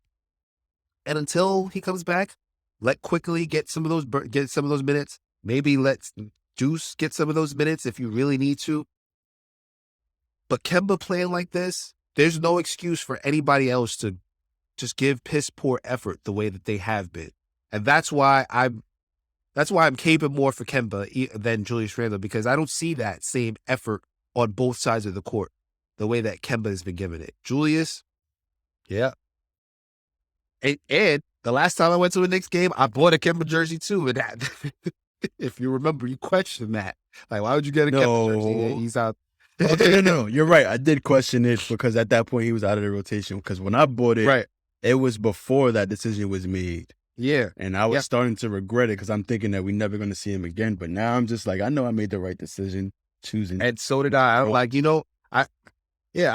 [SPEAKER 3] And until he comes back, let Quickly get some of those minutes. Maybe let Juice get some of those minutes if you really need to. But Kemba playing like this, there's no excuse for anybody else to just give piss poor effort the way that they have been. And that's why I'm caping more for Kemba than Julius Randle, because I don't see that same effort on both sides of the court the way that Kemba has been giving it. Julius, yeah. And the last time I went to a Knicks game, I bought a Kemba jersey too. And that, if you remember, you questioned that. Like, why would you get a Kemba jersey? He's out.
[SPEAKER 4] Okay, no, you're right. I did question it because at that point he was out of the rotation. Because when I bought it, it was before that decision was made.
[SPEAKER 3] Yeah.
[SPEAKER 4] And I was starting to regret it because I'm thinking that we're never going to see him again. But now I'm just like, I know I made the right decision choosing.
[SPEAKER 3] And so did I. I'm like, I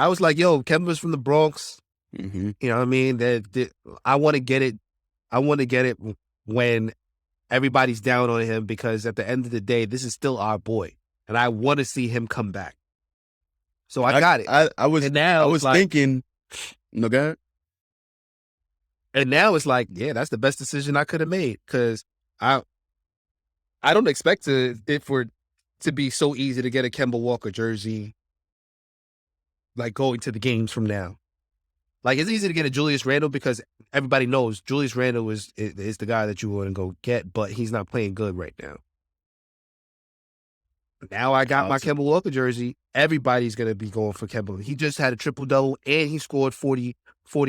[SPEAKER 3] was like, yo, Kemba's from the Bronx.
[SPEAKER 4] Mm-hmm.
[SPEAKER 3] You know what I mean? I want to get it. I want to get it when everybody's down on him, because at the end of the day, this is still our boy. And I want to see him come back. So I got it.
[SPEAKER 4] I was thinking, no, go ahead.
[SPEAKER 3] And now it's like, yeah, that's the best decision I could have made, because I don't expect it to be so easy to get a Kemba Walker jersey, like going to the games from now. Like, it's easy to get a Julius Randle because everybody knows Julius Randle is the guy that you want to go get, but he's not playing good right now. Now I got my Kemba Walker jersey. Everybody's going to be going for Kemba. He just had a triple-double, and he scored 40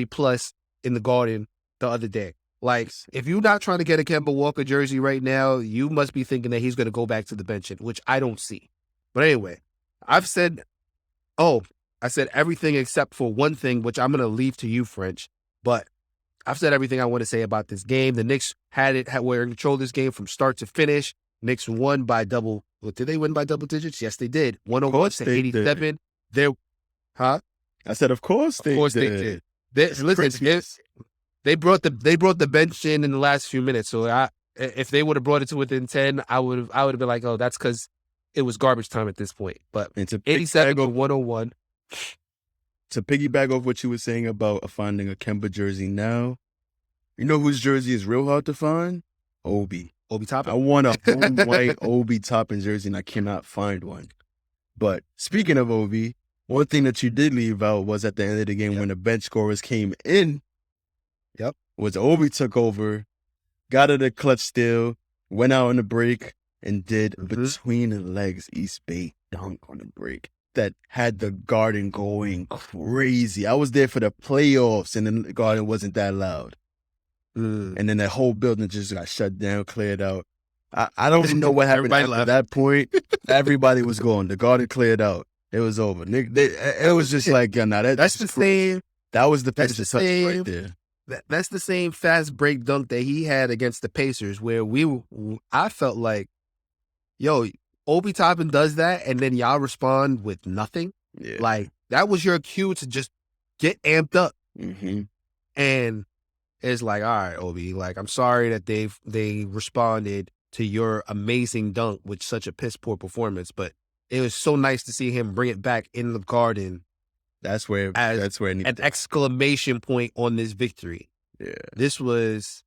[SPEAKER 3] plus in the Garden the other day. Like, if you're not trying to get a Kemba Walker jersey right now, you must be thinking that he's going to go back to the bench, which I don't see. But anyway, I said everything except for one thing, which I'm going to leave to you, French. But I've said everything I want to say about this game. The Knicks were in control of this game from start to finish. Knicks won by double. Well, did they win by double digits? Yes, they did. 101 to 87. I
[SPEAKER 4] said, of course they
[SPEAKER 3] did. They brought the bench in the last few minutes. So if they would have brought it to within 10, I would have been like, oh, that's because it was garbage time at this point. But 87 to 101.
[SPEAKER 4] To piggyback off what you were saying about finding a Kemba jersey now, you know whose jersey is real hard to find? Obi Toppin. I want a home white Obi Toppin jersey, and I cannot find one. But speaking of Obi, one thing that you did leave out was at the end of the game when the bench scorers came in. Was Obi took over, got it a clutch steal, went out on the break, and did between the legs East Bay dunk on the break that had the Garden going crazy. I was there for the playoffs, and the Garden wasn't that loud. And then that whole building just got shut down, cleared out. I don't even know what happened after that point. Everybody was gone. The Garden cleared out. It was over. It was just like, yeah, nah,
[SPEAKER 3] that's the same.
[SPEAKER 4] That was the
[SPEAKER 3] That's the
[SPEAKER 4] touch
[SPEAKER 3] same.
[SPEAKER 4] right there.
[SPEAKER 3] That's the same fast break dunk that he had against the Pacers, where I felt like, yo, Obi Toppin does that, and then y'all respond with nothing.
[SPEAKER 4] Yeah.
[SPEAKER 3] Like, that was your cue to just get amped up. And it's like, all right, Obi, like, I'm sorry that they responded to your amazing dunk with such a piss poor performance, but it was so nice to see him bring it back in the Garden.
[SPEAKER 4] That's where
[SPEAKER 3] an exclamation point on this victory.
[SPEAKER 4] Yeah.
[SPEAKER 3] This was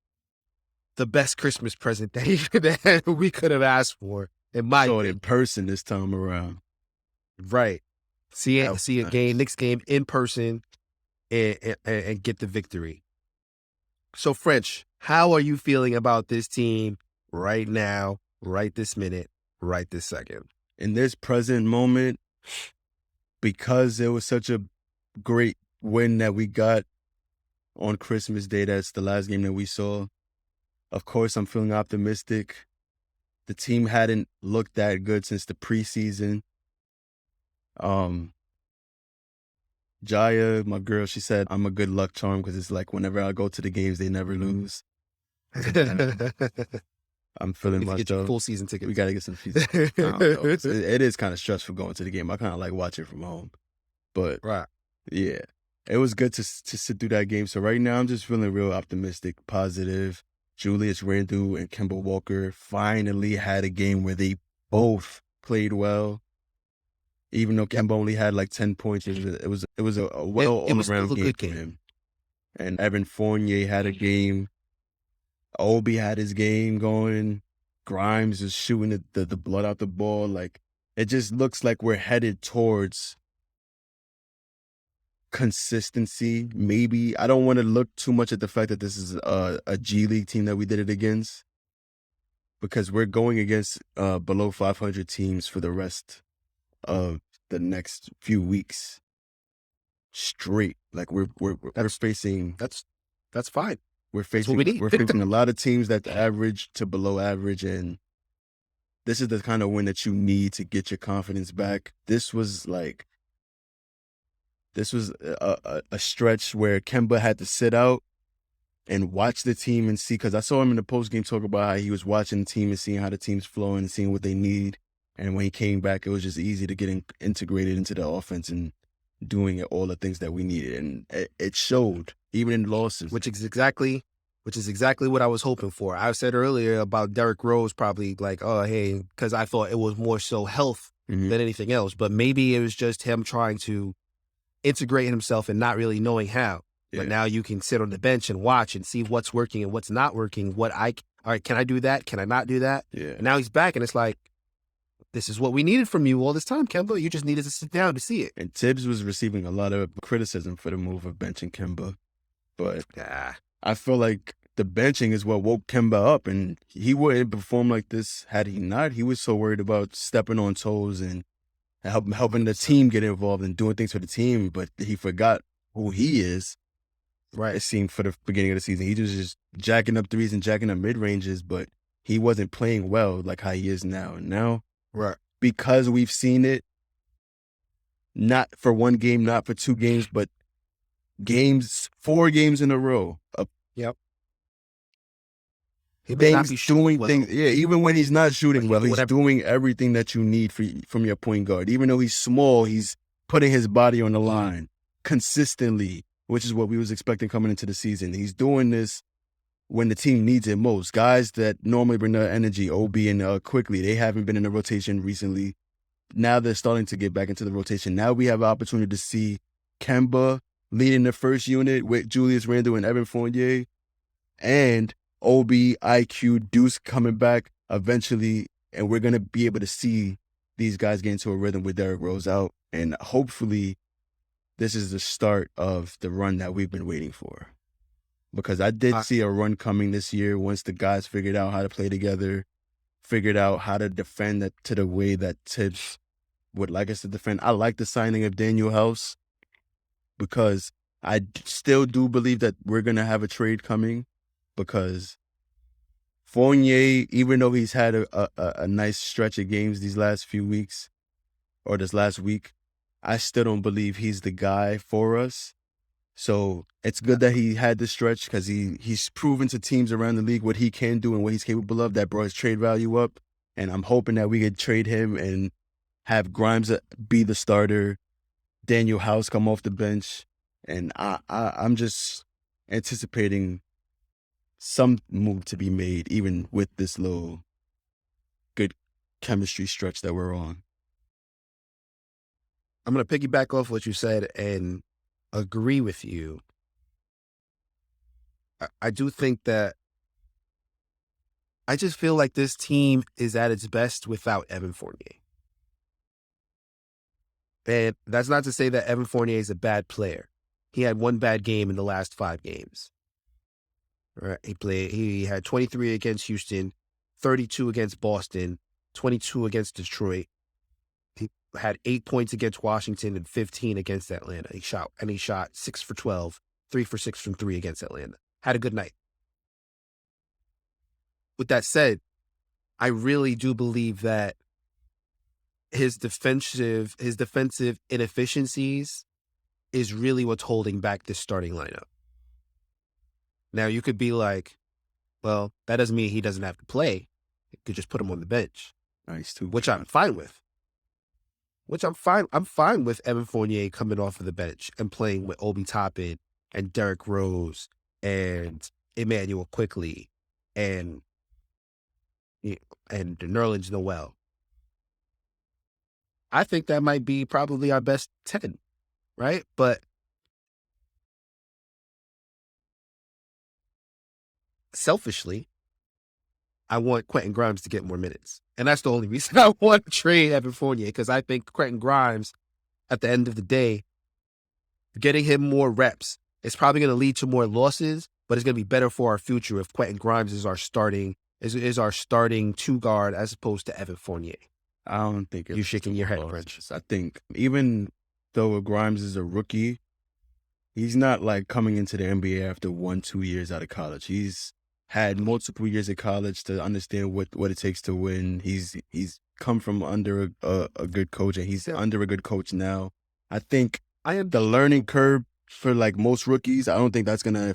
[SPEAKER 3] the best Christmas present that we could have asked for. In my
[SPEAKER 4] opinion. In person this time around.
[SPEAKER 3] Right. See a
[SPEAKER 4] nice.
[SPEAKER 3] game, Knicks game in person and get the victory. So, French, how are you feeling about this team right now, right this minute, right this second?
[SPEAKER 4] In this present moment, because it was such a great win that we got on Christmas Day, that's the last game that we saw. Of course, I'm feeling optimistic. The team hadn't looked that good since the preseason. Jaya, my girl, she said I'm a good luck charm because it's like whenever I go to the games, they never lose. I'm feeling myself.
[SPEAKER 3] Get your full season ticket.
[SPEAKER 4] We got to get some season. I don't know. It is kind of stressful going to the game. I kind of like watching from home. But, yeah, it was good to sit through that game. So right now, I'm just feeling real optimistic, positive. Julius Randle and Kemba Walker finally had a game where they both played well. Even though Kemba only had like 10 points, it was a well all-around game for him. And Evan Fournier had a game. Obi had his game going. Grimes is shooting the blood out the ball. Like, it just looks like we're headed towards consistency. Maybe I don't want to look too much at the fact that this is a G League team that we did it against, because we're going against below 500 teams for the rest of the next few weeks straight. Like we're facing.
[SPEAKER 3] That's fine.
[SPEAKER 4] We're facing a lot of teams that's average to below average, and this is the kind of win that you need to get your confidence back. This was a stretch where Kemba had to sit out and watch the team and see, because I saw him in the postgame talk about how he was watching the team and seeing how the team's flowing and seeing what they need. And when he came back, it was just easy to get integrated into the offense and doing all the things that we needed. And it showed, even in losses.
[SPEAKER 3] Which is exactly what I was hoping for. I said earlier about Derrick Rose probably like, oh, hey, because I thought it was more so health than anything else. But maybe it was just him trying to integrate himself and not really knowing how. Yeah. But now you can sit on the bench and watch and see what's working and what's not working. All right, can I do that? Can I not do that?
[SPEAKER 4] Yeah.
[SPEAKER 3] And now he's back, and it's like, this is what we needed from you all this time, Kemba. You just needed to sit down to see it.
[SPEAKER 4] And Tibbs was receiving a lot of criticism for the move of benching Kemba. But I feel like the benching is what woke Kemba up, and he wouldn't perform like this had he not. He was so worried about stepping on toes and helping the team get involved and doing things for the team, but he forgot who he is. Right. It seemed for the beginning of the season. He was just jacking up threes and jacking up mid-ranges, but he wasn't playing well like how he is now. And now, because we've seen it, not for one game, not for two games, but 4 games in a row.
[SPEAKER 3] Yep.
[SPEAKER 4] Things doing well. Things. Yeah, even when he's not shooting well, he's doing everything that you need from your point guard. Even though he's small, he's putting his body on the line consistently, which is what we was expecting coming into the season. He's doing this when the team needs it most. Guys that normally bring their energy, OB and Quickly, they haven't been in the rotation recently. Now they're starting to get back into the rotation. Now we have an opportunity to see Kemba leading the first unit with Julius Randle and Evan Fournier, and OB, IQ, Deuce coming back eventually, and we're going to be able to see these guys get into a rhythm with Derrick Rose out, and hopefully this is the start of the run that we've been waiting for. Because I did see a run coming this year once the guys figured out how to play together. figured out how to defend it to the way that Tibbs would like us to defend. I like the signing of Daniel House because I still do believe that we're going to have a trade coming, because Fournier, even though he's had a nice stretch of games these last few weeks, or this last week, I still don't believe he's the guy for us. So it's good that he had this stretch, because he's proven to teams around the league what he can do and what he's capable of. That brought his trade value up. And I'm hoping that we could trade him and have Grimes be the starter, Daniel House come off the bench. And I'm just anticipating some move to be made, even with this little good chemistry stretch that we're on.
[SPEAKER 3] I'm going to piggyback off what you said and agree with you. I do think that I just feel like this team is at its best without Evan Fournier. And that's not to say that Evan Fournier is a bad player. He had one bad game in the last 5 games. Right? He had 23 against Houston, 32 against Boston, 22 against Detroit. He had 8 points against Washington and 15 against Atlanta. He shot 6 for 12, 3 for 6 from 3 against Atlanta. Had a good night. With that said, I really do believe that his defensive inefficiencies is really what's holding back this starting lineup. Now, you could be like, well, that doesn't mean he doesn't have to play. You could just put him on the bench.
[SPEAKER 4] Nice too.
[SPEAKER 3] Which I'm fine with. I'm fine with Evan Fournier coming off of the bench and playing with Obi Toppin and Derrick Rose and Emmanuel Quickley and Nerlens Noel. I think that might be probably our best 10, right? But selfishly, I want Quentin Grimes to get more minutes. And that's the only reason I want to trade Evan Fournier, because I think Quentin Grimes, at the end of the day, getting him more reps, it's probably going to lead to more losses, but it's going to be better for our future if Quentin Grimes is our starting 2 guard as opposed to Evan Fournier.
[SPEAKER 4] I don't think
[SPEAKER 3] you're shaking your head, French.
[SPEAKER 4] I think even though Grimes is a rookie, he's not like coming into the NBA after 1-2 years out of college. He's had multiple years of college to understand what it takes to win. He's come from under a good coach, and he's under a good coach now. I think the learning curve for like most rookies, I don't think that's gonna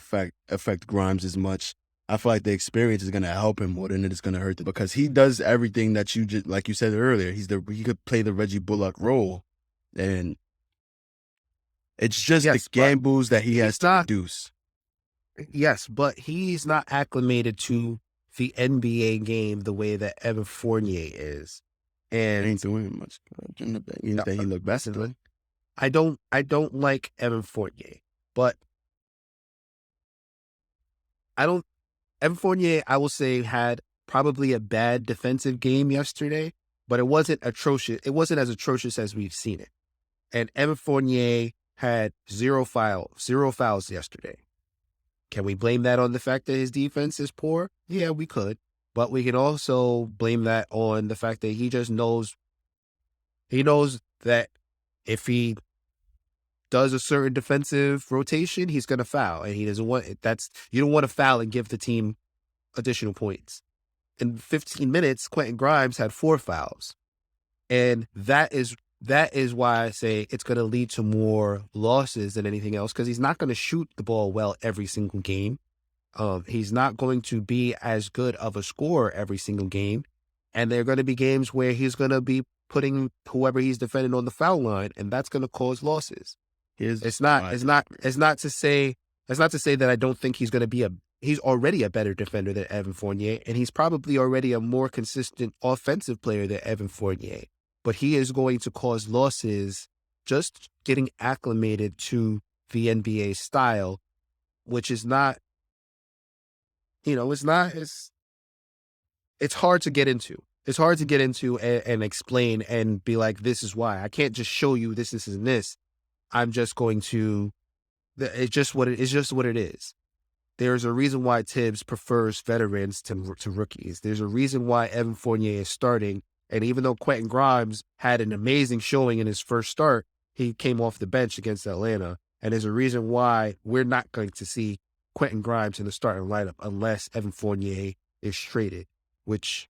[SPEAKER 4] affect Grimes as much. I feel like the experience is gonna help him more than it is gonna hurt him, because he does everything that you just, like you said earlier. He could play the Reggie Bullock role, and it's just the gambles that he has to produce.
[SPEAKER 3] Yes, but he's not acclimated to the NBA game the way that Evan Fournier is. And
[SPEAKER 4] he ain't doing much. You think he looked best?
[SPEAKER 3] I don't like Evan Fournier, but Evan Fournier, I will say, had probably a bad defensive game yesterday, but it wasn't atrocious. It wasn't as atrocious as we've seen it. And Evan Fournier had 0 fouls yesterday. Can we blame that on the fact that his defense is poor? Yeah, we could. But we can also blame that on the fact that he just knows that if he does a certain defensive rotation, he's going to foul. And he doesn't want it. You don't want to foul and give the team additional points. In 15 minutes, Quentin Grimes had 4 fouls. And that is why I say it's going to lead to more losses than anything else, because he's not going to shoot the ball well every single game. He's not going to be as good of a scorer every single game. And there are going to be games where he's going to be putting whoever he's defending on the foul line, and that's going to cause losses. It's not to say that I don't think he's already a better defender than Evan Fournier, and he's probably already a more consistent offensive player than Evan Fournier. But he is going to cause losses just getting acclimated to the NBA style, which is not, it's hard to get into. It's hard to get into and explain and be like, this is why. I can't just show you this, and this. I'm just going to, it's just what it is. There's a reason why Tibbs prefers veterans to rookies. There's a reason why Evan Fournier is starting. And even though Quentin Grimes had an amazing showing in his first start, he came off the bench against Atlanta. And there's a reason why we're not going to see Quentin Grimes in the starting lineup unless Evan Fournier is traded, which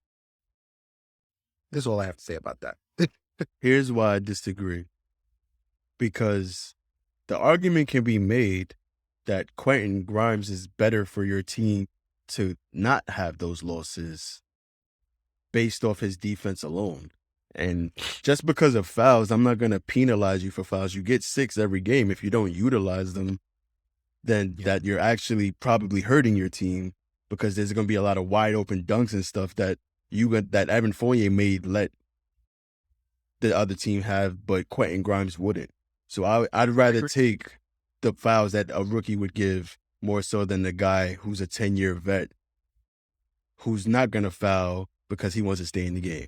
[SPEAKER 3] is all I have to say about that.
[SPEAKER 4] Here's why I disagree. Because the argument can be made that Quentin Grimes is better for your team to not have those losses based off his defense alone. And just because of fouls, I'm not going to penalize you for fouls. You get 6 every game. If you don't utilize them, then that you're actually probably hurting your team, because there's going to be a lot of wide open dunks and stuff that Evan Fournier may let the other team have, but Quentin Grimes wouldn't. So I'd rather take the fouls that a rookie would give more so than the guy who's a 10-year vet who's not going to foul because he wants to stay in the game.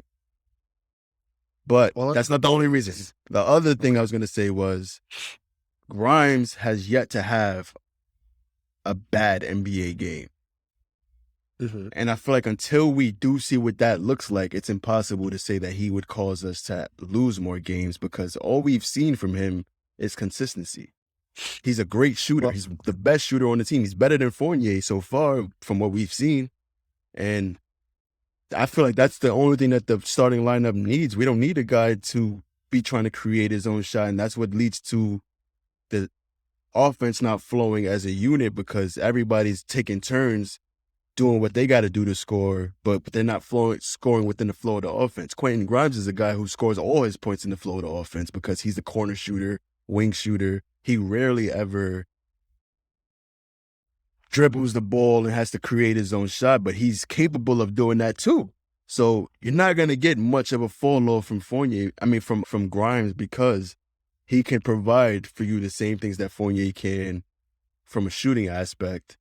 [SPEAKER 4] But that's not the only reason. The other thing I was going to say was Grimes has yet to have a bad NBA game.
[SPEAKER 3] Mm-hmm.
[SPEAKER 4] And I feel like until we do see what that looks like, it's impossible to say that he would cause us to lose more games, because all we've seen from him is consistency. He's a great shooter. He's the best shooter on the team. He's better than Fournier so far from what we've seen. And I feel like that's the only thing that the starting lineup needs. We don't need a guy to be trying to create his own shot. And that's what leads to the offense not flowing as a unit, because everybody's taking turns doing what they got to do to score, but they're not scoring within the flow of the offense. Quentin Grimes is a guy who scores all his points in the flow of the offense because he's the corner shooter, wing shooter. He rarely ever dribbles the ball and has to create his own shot, but he's capable of doing that too. So you're not going to get much of a fall off from from Grimes, because he can provide for you the same things that Fournier can from a shooting aspect,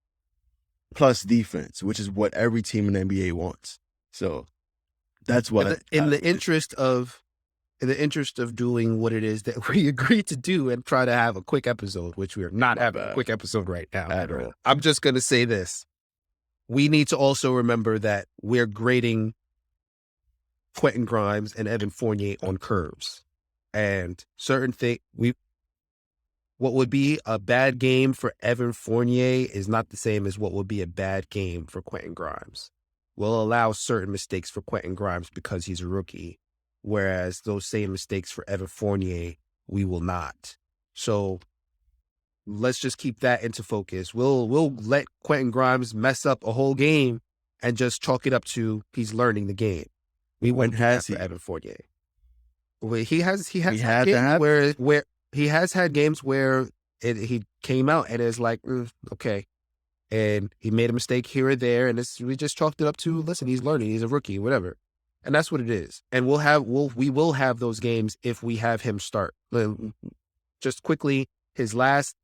[SPEAKER 4] plus defense, which is what every team in the NBA wants. So that's what
[SPEAKER 3] in the interest of doing what it is that we agreed to do and try to have a quick episode, which we are not having a quick episode right now
[SPEAKER 4] at all.
[SPEAKER 3] I'm just going to say this. We need to also remember that we're grading Quentin Grimes and Evan Fournier on curves, and certain things what would be a bad game for Evan Fournier is not the same as what would be a bad game for Quentin Grimes. We'll allow certain mistakes for Quentin Grimes because he's a rookie, whereas those same mistakes for Evan Fournier, we will not. So let's just keep that into focus. We'll let Quentin Grimes mess up a whole game and just chalk it up to he's learning the game. We wouldn't have for Evan Fournier. He has had games where he came out and it's like, okay. And he made a mistake here or there, and we just chalked it up to, listen, he's learning, he's a rookie, whatever. And that's what it is. And we will have those games if we have him start. Just quickly, his last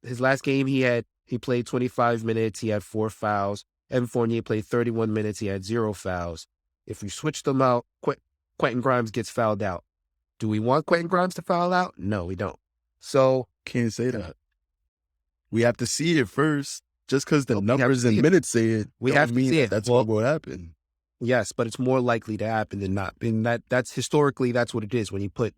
[SPEAKER 3] game he played 25 minutes, he had 4 fouls. Evan Fournier played 31 minutes, he had 0 fouls. If we switch them out, Quentin Grimes gets fouled out. Do we want Quentin Grimes to foul out? No, we don't. So
[SPEAKER 4] can't say that. We have to see it first. Just because the numbers and minutes say it,
[SPEAKER 3] we have to see it.
[SPEAKER 4] That's what will happen.
[SPEAKER 3] Yes, but it's more likely to happen than not. And that's historically, that's what it is when you put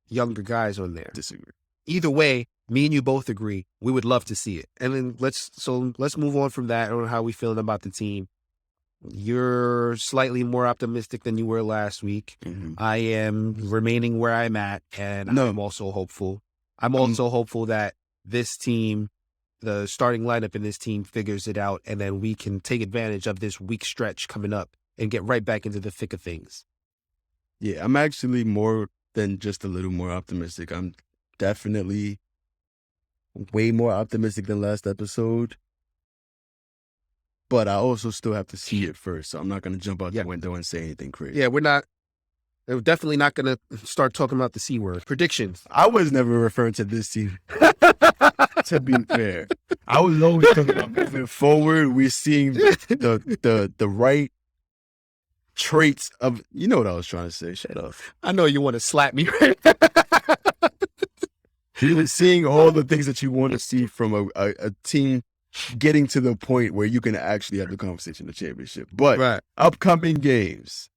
[SPEAKER 3] younger guys on there.
[SPEAKER 4] Disagree.
[SPEAKER 3] Either way, me and you both agree. We would love to see it. And then let's move on from that on how we feeling about the team. You're slightly more optimistic than you were last week.
[SPEAKER 4] Mm-hmm.
[SPEAKER 3] I am remaining where I'm at, and I'm also hopeful. I'm also hopeful that this team, the starting lineup in this team, figures it out, and then we can take advantage of this weak stretch coming up and get right back into the thick of things.
[SPEAKER 4] Yeah, I'm actually more than just a little more optimistic. I'm definitely way more optimistic than last episode. But I also still have to see it first, so I'm not going to jump out the window and say anything crazy.
[SPEAKER 3] Yeah, we're definitely not going to start talking about the C word. Predictions.
[SPEAKER 4] I was never referring to this team, to be fair. I was always talking about moving forward. We're seeing the right traits of, you know what I was trying to say. Shut up.
[SPEAKER 3] I know you want to slap me.
[SPEAKER 4] You're seeing all the things that you want to see from a team getting to the point where you can actually have the conversation of championship. But
[SPEAKER 3] Right.
[SPEAKER 4] upcoming games.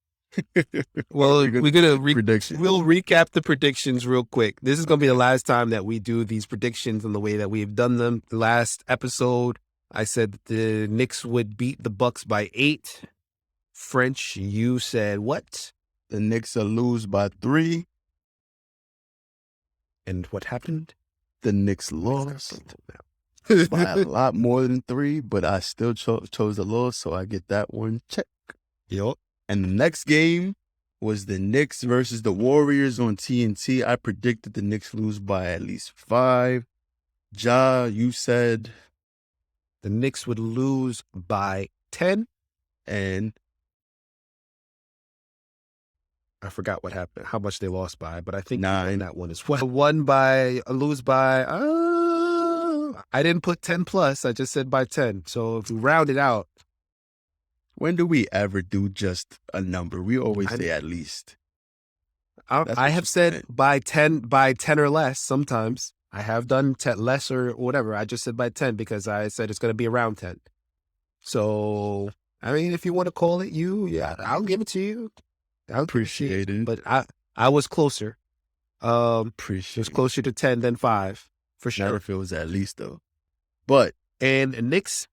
[SPEAKER 3] Well, we're gonna
[SPEAKER 4] prediction.
[SPEAKER 3] we'll recap the predictions real quick. This is gonna be the last time that we do these predictions in the way that we've done them. The last episode, I said that the Knicks would beat the Bucks by 8. French, you said what?
[SPEAKER 4] The Knicks will lose by 3.
[SPEAKER 3] And what happened?
[SPEAKER 4] The Knicks lost by a lot more than 3, but I still chose the loss, so I get that one check.
[SPEAKER 3] Yup.
[SPEAKER 4] And the next game was the Knicks versus the Warriors on TNT. I predicted the Knicks lose by at least 5. Ja, you said
[SPEAKER 3] The Knicks would lose by 10.
[SPEAKER 4] and
[SPEAKER 3] I forgot what happened, how much they lost by, but I think
[SPEAKER 4] 9.
[SPEAKER 3] that one is what. Lose by, I didn't put 10 plus. I just said by 10. So if we round it out.
[SPEAKER 4] When do we ever do just a number? We always say at least.
[SPEAKER 3] I have said by 10 or less sometimes. I have done 10 less or whatever. I just said by 10 because I said it's going to be around 10. So, I mean, if you want to call it I'll give it to you. I
[SPEAKER 4] Appreciate it.
[SPEAKER 3] But I was closer. It
[SPEAKER 4] Appreciate
[SPEAKER 3] was closer to 10 than 5 for sure.
[SPEAKER 4] Never feels at least though. But
[SPEAKER 3] And Knicks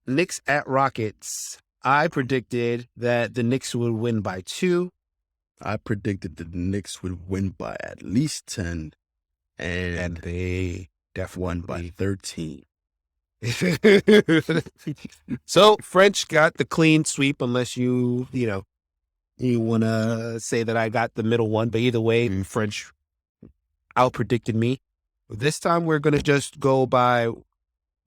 [SPEAKER 3] at Rockets. I predicted that the Knicks would win by 2.
[SPEAKER 4] I predicted the Knicks would win by at least 10. And
[SPEAKER 3] they definitely
[SPEAKER 4] won by 13.
[SPEAKER 3] So French got the clean sweep, unless you want to say that I got the middle one. But either way, French out-predicted me. This time we're going to just go by,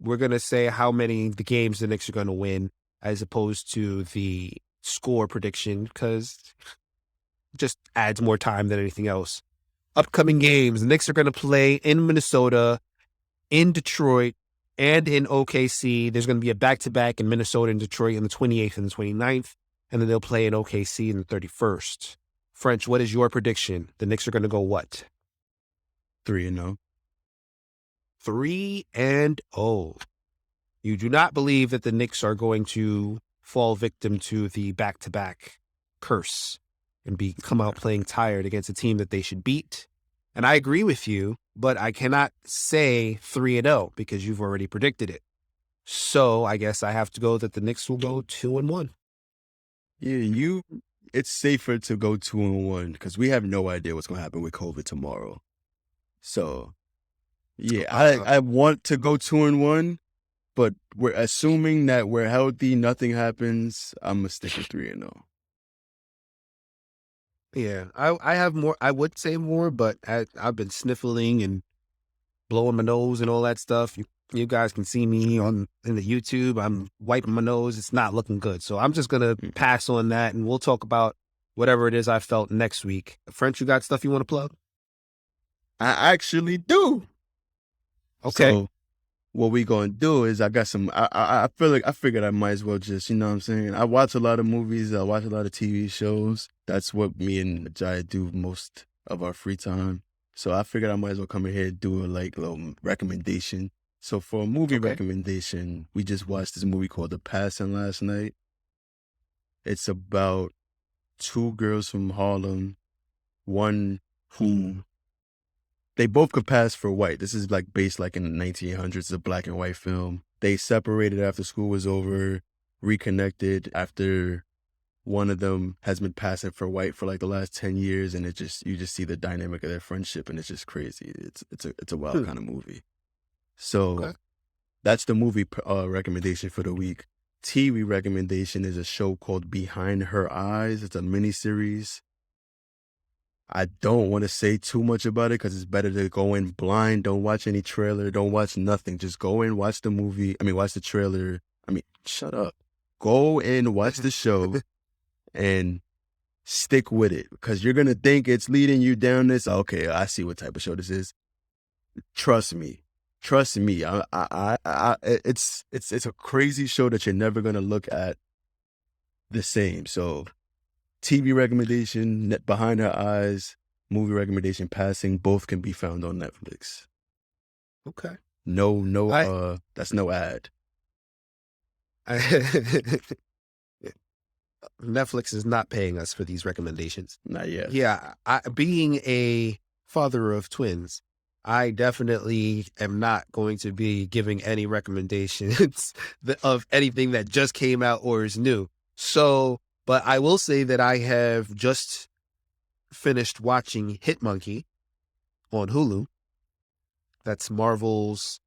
[SPEAKER 3] we're going to say how many the games the Knicks are going to win as opposed to the score prediction, because it just adds more time than anything else. Upcoming games, the Knicks are going to play in Minnesota, in Detroit, and in OKC. There's going to be a back-to-back in Minnesota and Detroit on the 28th and the 29th, and then they'll play in OKC on the 31st. French, what is your prediction? The Knicks are going to go what?
[SPEAKER 4] 3-0.
[SPEAKER 3] 3-0. You do not believe that the Knicks are going to fall victim to the back-to-back curse and come out playing tired against a team that they should beat. And I agree with you, but I cannot say 3-0 because you've already predicted it. So I guess I have to go that the Knicks will go 2-1.
[SPEAKER 4] Yeah, it's safer to go 2-1 because we have no idea what's going to happen with COVID tomorrow. So, yeah, I want to go 2-1, but we're assuming that we're healthy, nothing happens. I'm going to stick with 3-0.
[SPEAKER 3] Yeah, I have more. I would say more, but I've been sniffling and blowing my nose and all that stuff. You guys can see me in the YouTube. I'm wiping my nose. It's not looking good. So I'm just going to pass on that, and we'll talk about whatever it is I felt next week. French, you got stuff you want to plug?
[SPEAKER 4] I actually do.
[SPEAKER 3] Okay.
[SPEAKER 4] So what we going to do is I got some, I figured I might as well just, you know what I'm saying? I watch a lot of movies. I watch a lot of TV shows. That's what me and Jai do most of our free time. So I figured I might as well come in here and do a little recommendation. So for a movie recommendation, we just watched this movie called The Passing last night. It's about 2 girls from Harlem, one who they both could pass for white. This is based in the 1900s. It's a black and white film. They separated after school was over, reconnected after one of them has been passing for white for the last 10 years, and you just see the dynamic of their friendship, and it's just crazy. It's a wild kind of movie. So that's the movie recommendation for the week. TV recommendation is a show called Behind Her Eyes. It's a miniseries. I don't want to say too much about it because it's better to go in blind. Don't watch any trailer. Don't watch nothing. Just go in, watch the movie. Watch the trailer. Shut up. Go in, watch the show, and stick with it because you're going to think it's leading you down this. Okay, I see what type of show this is. Trust me. Trust me. It's a crazy show that you're never going to look at the same. So TV recommendation, Behind Her Eyes, movie recommendation, Passing, both can be found on Netflix.
[SPEAKER 3] Okay.
[SPEAKER 4] No, that's no ad.
[SPEAKER 3] Netflix is not paying us for these recommendations.
[SPEAKER 4] Not yet.
[SPEAKER 3] Yeah, being a father of twins, I definitely am not going to be giving any recommendations of anything that just came out or is new. So, but I will say that I have just finished watching Hit Monkey on Hulu. That's Marvel's.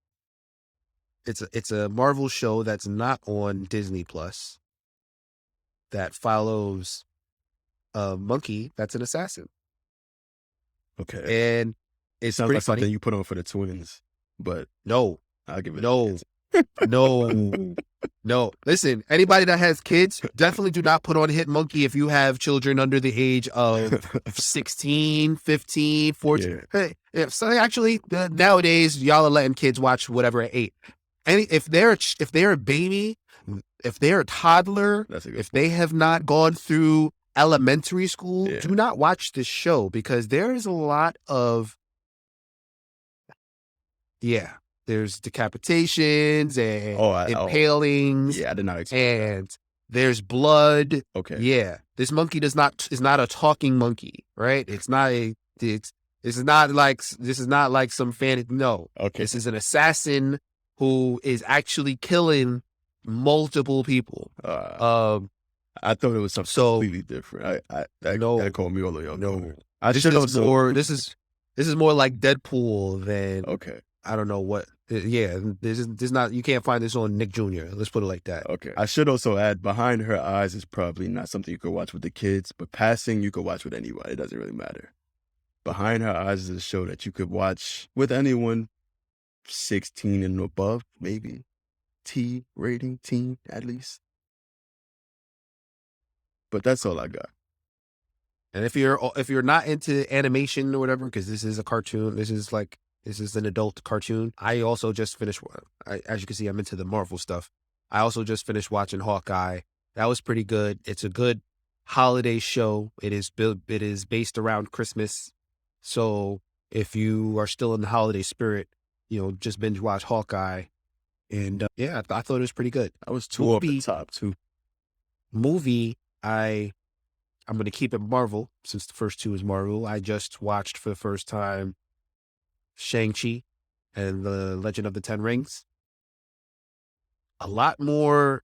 [SPEAKER 3] It's a Marvel show that's not on Disney Plus. That follows a monkey that's an assassin.
[SPEAKER 4] Okay.
[SPEAKER 3] And it
[SPEAKER 4] sounds
[SPEAKER 3] pretty
[SPEAKER 4] like something
[SPEAKER 3] funny.
[SPEAKER 4] you put on for the twins, but
[SPEAKER 3] No,
[SPEAKER 4] I'll give it.
[SPEAKER 3] no, no. Listen, anybody that has kids, definitely do not put on Hit Monkey if you have children under the age of 16, 15, 14.
[SPEAKER 4] Yeah.
[SPEAKER 3] Hey, so actually, nowadays, y'all are letting kids watch whatever at 8. If they're a baby, if they're a toddler, if they have not gone through elementary school, do not watch this show because there is a lot of, there's decapitations and impalings.
[SPEAKER 4] Yeah, I did not expect
[SPEAKER 3] and there's blood.
[SPEAKER 4] Okay.
[SPEAKER 3] Yeah, this monkey is not a talking monkey, right? It's not a. This is not like some fan. No.
[SPEAKER 4] Okay.
[SPEAKER 3] This is an assassin who is actually killing multiple people.
[SPEAKER 4] I thought it was something completely different. That called me all the way up.
[SPEAKER 3] No,
[SPEAKER 4] this
[SPEAKER 3] is more like Deadpool than
[SPEAKER 4] okay.
[SPEAKER 3] I don't know what. Yeah, this not. You can't find this on Nick Jr. Let's put it like that.
[SPEAKER 4] Okay. I should also add, Behind Her Eyes is probably not something you could watch with the kids, but Passing you could watch with anybody. It doesn't really matter. Behind Her Eyes is a show that you could watch with anyone 16 and above, maybe. T rating, teen at least. But that's all I got.
[SPEAKER 3] And if you're not into animation or whatever, because this is a cartoon, this is an adult cartoon. I also just finished. As you can see, I'm into the Marvel stuff. I also just finished watching Hawkeye. That was pretty good. It's a good holiday show. It is based around Christmas. So if you are still in the holiday spirit, just binge watch Hawkeye. And I thought it was pretty good.
[SPEAKER 4] I was two off the top too.
[SPEAKER 3] Movie, I'm going to keep it Marvel since the first two is Marvel. I just watched for the first time Shang-Chi and the Legend of the Ten Rings. A lot more.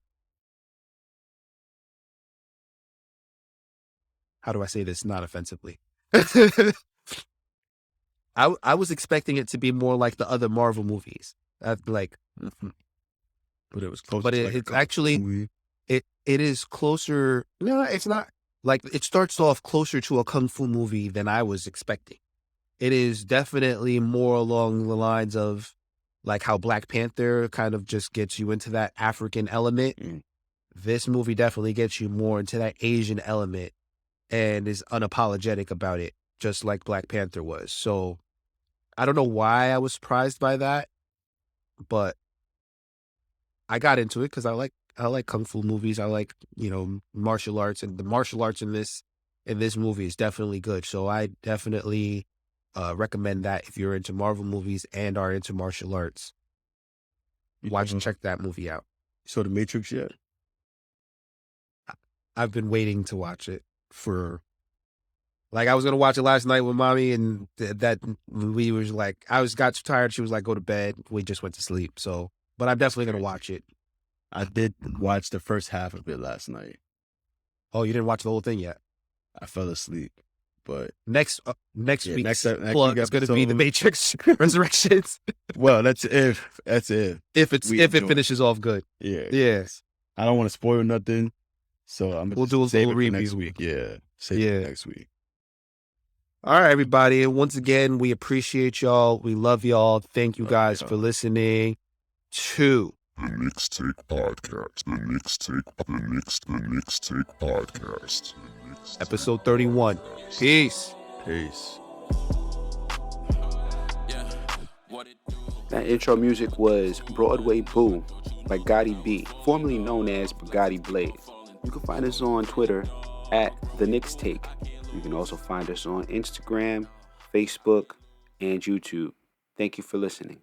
[SPEAKER 3] How do I say this not offensively? I was expecting it to be more like the other Marvel movies. But it was close. But it's actually it is closer. No, it's not. Like, it starts off closer to a kung fu movie than I was expecting. It is definitely more along the lines of like how Black Panther kind of just gets you into that African element. This movie definitely gets you more into that Asian element and is unapologetic about it, just like Black Panther was. So I don't know why I was surprised by that, but I got into it because I like kung fu movies. I like, martial arts, and the martial arts in this movie is definitely good. So I definitely recommend that if you're into Marvel movies and are into martial arts. Watch and check that movie out.
[SPEAKER 4] You saw The Matrix yet?
[SPEAKER 3] I've been waiting to watch it for. Like, I was gonna watch it last night with mommy, and that we was like, got too tired. She was like, "Go to bed." We just went to sleep. So, but I'm definitely gonna watch it.
[SPEAKER 4] I did watch the first half of it last night.
[SPEAKER 3] Oh, you didn't watch the whole thing yet?
[SPEAKER 4] I fell asleep, but
[SPEAKER 3] next week's
[SPEAKER 4] next
[SPEAKER 3] plug is going to be The Matrix Resurrections.
[SPEAKER 4] Well, that's if
[SPEAKER 3] if it finishes off good.
[SPEAKER 4] Yeah.
[SPEAKER 3] Yes.
[SPEAKER 4] I don't want to spoil nothing, so
[SPEAKER 3] we'll do a little review
[SPEAKER 4] next week. Yeah. Save it next week.
[SPEAKER 3] All right, everybody. And once again, we appreciate y'all. We love y'all. Thank you guys for listening to
[SPEAKER 1] the Knicks Take Podcast. The Knicks Take Podcast.
[SPEAKER 3] Episode 31. Peace. That intro music was Broadway Boo by Gotti B, formerly known as Bugatti Blade. You can find us on Twitter at The Knicks Take. You can also find us on Instagram, Facebook, and YouTube. Thank you for listening.